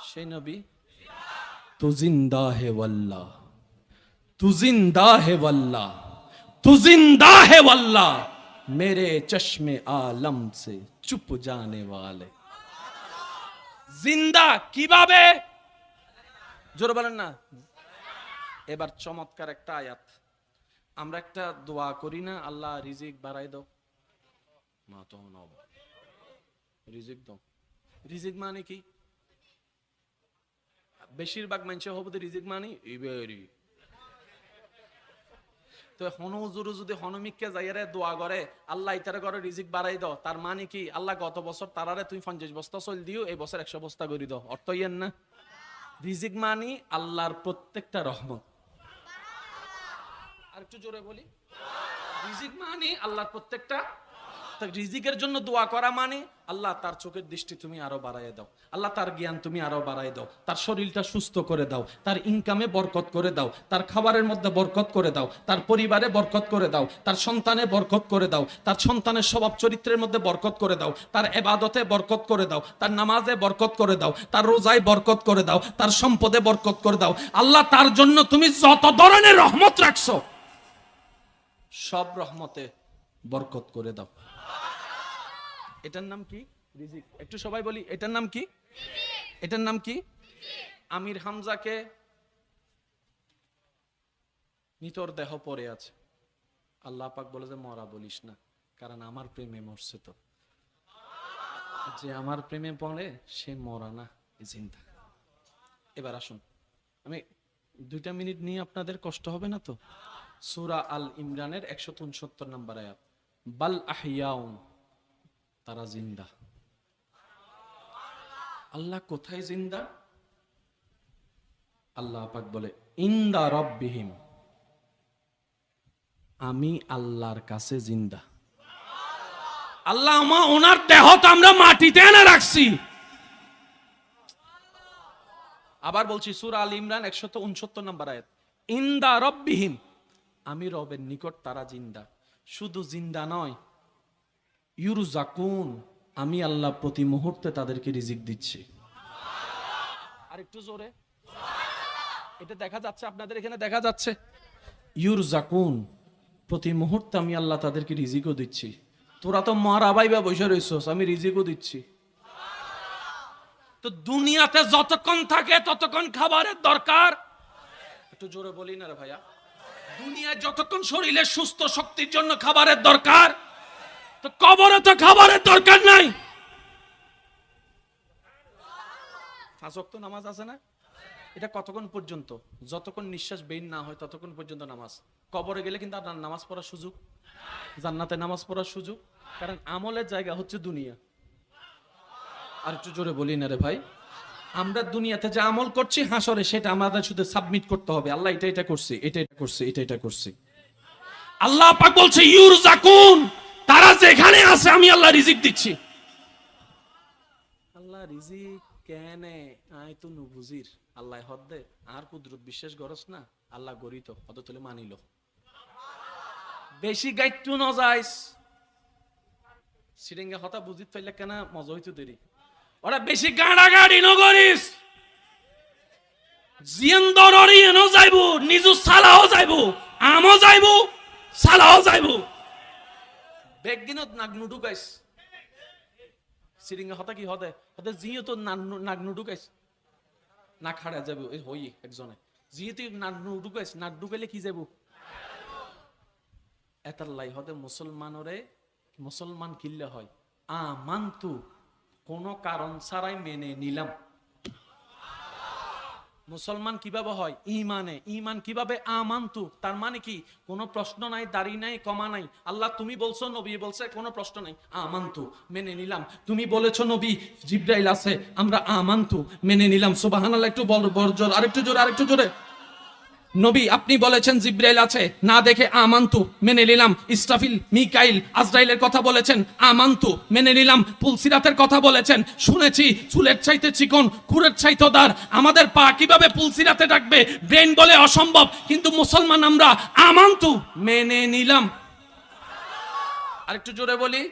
Speaker 1: সেই নবী তু জিন্দা হে ওয়াল্লাহ, তু জিন্দা হে ওয়াল্লাহ, তু জিন্দা হে ওয়াল্লাহ, মেরে চশমে আলম সে চুপ জানে ওয়ালে। জিন্দা কিভাবে? জোরে বলেন না। এবার চমৎকার একটা আয়াত। আমরা একটা দোয়া করি না, আল্লাহ রিজিক বাড়াই দাও, মা তো নব রিজিক দাও। রিজিক মানে কি? বেশিরভাগ মানুষের হবতে রিজিক মানে ইবেরি। তো হনুজুরু যদি হনুমিককে যাইয়ারে দোয়া করে আল্লাহ ইতারে করে রিজিক বাড়াই দাও, তার মানে কি? আল্লাহ গত বছর তারারে তুমি 50 বস্তা চল দিও, এই বছর 100 বস্তা করে দাও। অর্থ ইয়েন না? রিজিক মানে আল্লাহর প্রত্যেকটা রহমত। আর একটু জোরে বলি, রিজিক মানে আল্লাহর প্রত্যেকটা। রিজিকের জন্য দোয়া করা মানে আল্লাহ তার চোখের দৃষ্টি তুমি আরো বাড়ায় দাও, আল্লাহ তার জ্ঞান তুমি আরো বাড়ায় দাও, তার শরীরটা সুস্থ করে দাও, তার ইনকামে বরকত করে দাও, তার খাবারের মধ্যে বরকত করে দাও, তার পরিবারে বরকত করে দাও, তার সন্তানে বরকত করে দাও, তার সন্তানের স্বভাব চরিত্রের মধ্যে বরকত করে দাও, তার ইবাদতে বরকত করে দাও, তার নামাজে বরকত করে দাও, তার রোজায় বরকত করে দাও, তার সম্পদে বরকত করে দাও। আল্লাহ তার জন্য তুমি যত ধরনের রহমত রাখছো সব রহমতে বরকত করে দাও। এটার নাম কি? রিজিক। একটু সবাই বলি, এটার নাম কি? এটার নাম কি? আমির হামজাকে নিতর দেহ পড়ে আছে, আল্লাহ পাক বলে যে মরা বলিস না, কারণ আমার প্রেমে মরছে। তো যে আমার প্রেমে পড়ে সে মরা না, জিন্দা। এবার আসুন, আমি 2 মিনিট নিয়ে আপনাদের কষ্ট হবে না তো? সূরা আল ইমরানের 169 নম্বর আয়াত, বাল আহইয়াউন, তারা জিন্দা। আল্লাহ কোথায় জিন্দা? আল্লাহ পাক বলে ইনদা রাব্বিহিম, আমি আল্লাহর কাছে জিন্দা। আল্লাহ ওনার দেহ তো আমরা মাটিতে এনে রাখছি। আবার বলছি সূরা আল ইমরান 169 নম্বর আয়াত, ইনদা রব্বিহিম, আমি রবের নিকট তারা জিন্দা। শুধু জিন্দা নয়, ইউরজাকুন, আমি আল্লাহ প্রতি মুহূর্তে তাদেরকে রিজিক দিচ্ছি। আর একটু জোরে, এটা দেখা যাচ্ছে আপনাদের এখানে দেখা যাচ্ছে? ইউরজাকুন, প্রতি মুহূর্তে আমি আল্লাহ তাদেরকে রিজিকও দিচ্ছি। তোরা তো মারা বাইবা বসে রইছস, আমি রিজিকও দিচ্ছি। তো দুনিয়াতে যতক্ষণ থাকে ততক্ষণ খাবারের দরকার। একটু জোরে বলি না রে ভাইয়া, দুনিয়ায় যতক্ষণ শরীরে সুস্থ শক্তির জন্য খাবারের দরকার, তো কবরে তো খাবারের দরকার নাই। 5 ওয়াক্ত নামাজ আছে না, এটা কতক্ষণ পর্যন্ত? যতক্ষণ নিঃশ্বাস বের না হয় ততক্ষণ পর্যন্ত নামাজ। কবরে গেলে কিন্তু আর নামাজ পড়ার সুযোগ, জান্নাতে নামাজ পড়ার সুযোগ, কারণ আমলের জায়গা হচ্ছে দুনিয়া। আর একটু জোরে বলি না রে ভাই, আমরা দুনিয়াতে যে আমল করছি হাসরে সেটা আমাদের শুধু সাবমিট করতে হবে, আল্লাহ এটা এটা করছি, এটা এটা করছি, এটা এটা করছি। আল্লাহ পাক বলছে ইউরজাকুন, তারা যেখানে আছে আমি আল্লাহ রিজিক দিচ্ছি। আল্লাহ রিজিক কেনে আই তো নুবুজির, আল্লাহ হদ্দে আর কুদরত বিশ্বাস গরস না, আল্লাহ গরিত হদ তুলে মানিল। বেশি গাইটু ন যাইস সিরিঙ্গা হতা বুঝিত পাইলে কেন মজা হইতো দেরি। ওরা বেশি গাড়া গাড়ি ন করিস, জিয়ান্দররি এনো যাইবো, নিজু সালাও যাইবো, আমও যাইবো, সালাও যাইবো। বেগদিনত নাগনু ঢুকাইস সিরিঙ্গা হতা কি হদে হদে জিও তো নাগনু ঢুকাইস না খাড়া যাবে ওই হই একজনে জিও তুই নাগনু ঢুকাইস, নাক ঢুকাইলে কি যাবো? এতাল্লাই হদে মুসলমানরে মুসলমান কিল্লে হয় আমান্তু, কোনো কারণ ছাড়াই মেনে নিলাম। মুসলমান কিভাবে হয়? ইমানে। ইমান কিভাবে? আমান্তু, তার মানে কি? কোনো প্রশ্ন নাই, দাড়ি নাই, কমা নাই। আল্লাহ তুমি বলছো, নবী বলছে, কোনো প্রশ্ন নাই, আমান্তু, মেনে নিলাম। তুমি বলেছো নবী জিবরাইল আছে, আমরা আমান্তু, মেনে নিলাম। সুবহানাল্লাহ, একটু বড় আরেকটু জোরে, আরেকটু জোরে। নবী আপনি বলেছেন জিবরাইল আছে, না দেখে আমান্তু, মেনে নিলাম। ইসরাফিল, মিকাইল, আজরাইলের কথা বলেছেন, আমান্তু, মেনে নিলাম। পুলসিরাতের কথা বলেছেন, শুনেছি চুলের চাইতে চিকন, কুরের চাইতে দার। আমাদের পা কিভাবে পুলসিরাতে ডাকবে? ব্রেন বলে অসম্ভব, কিন্তু মুসলমান আমরা আমান্তু, মেনে নিলাম। আরেকটু জোরে বলি।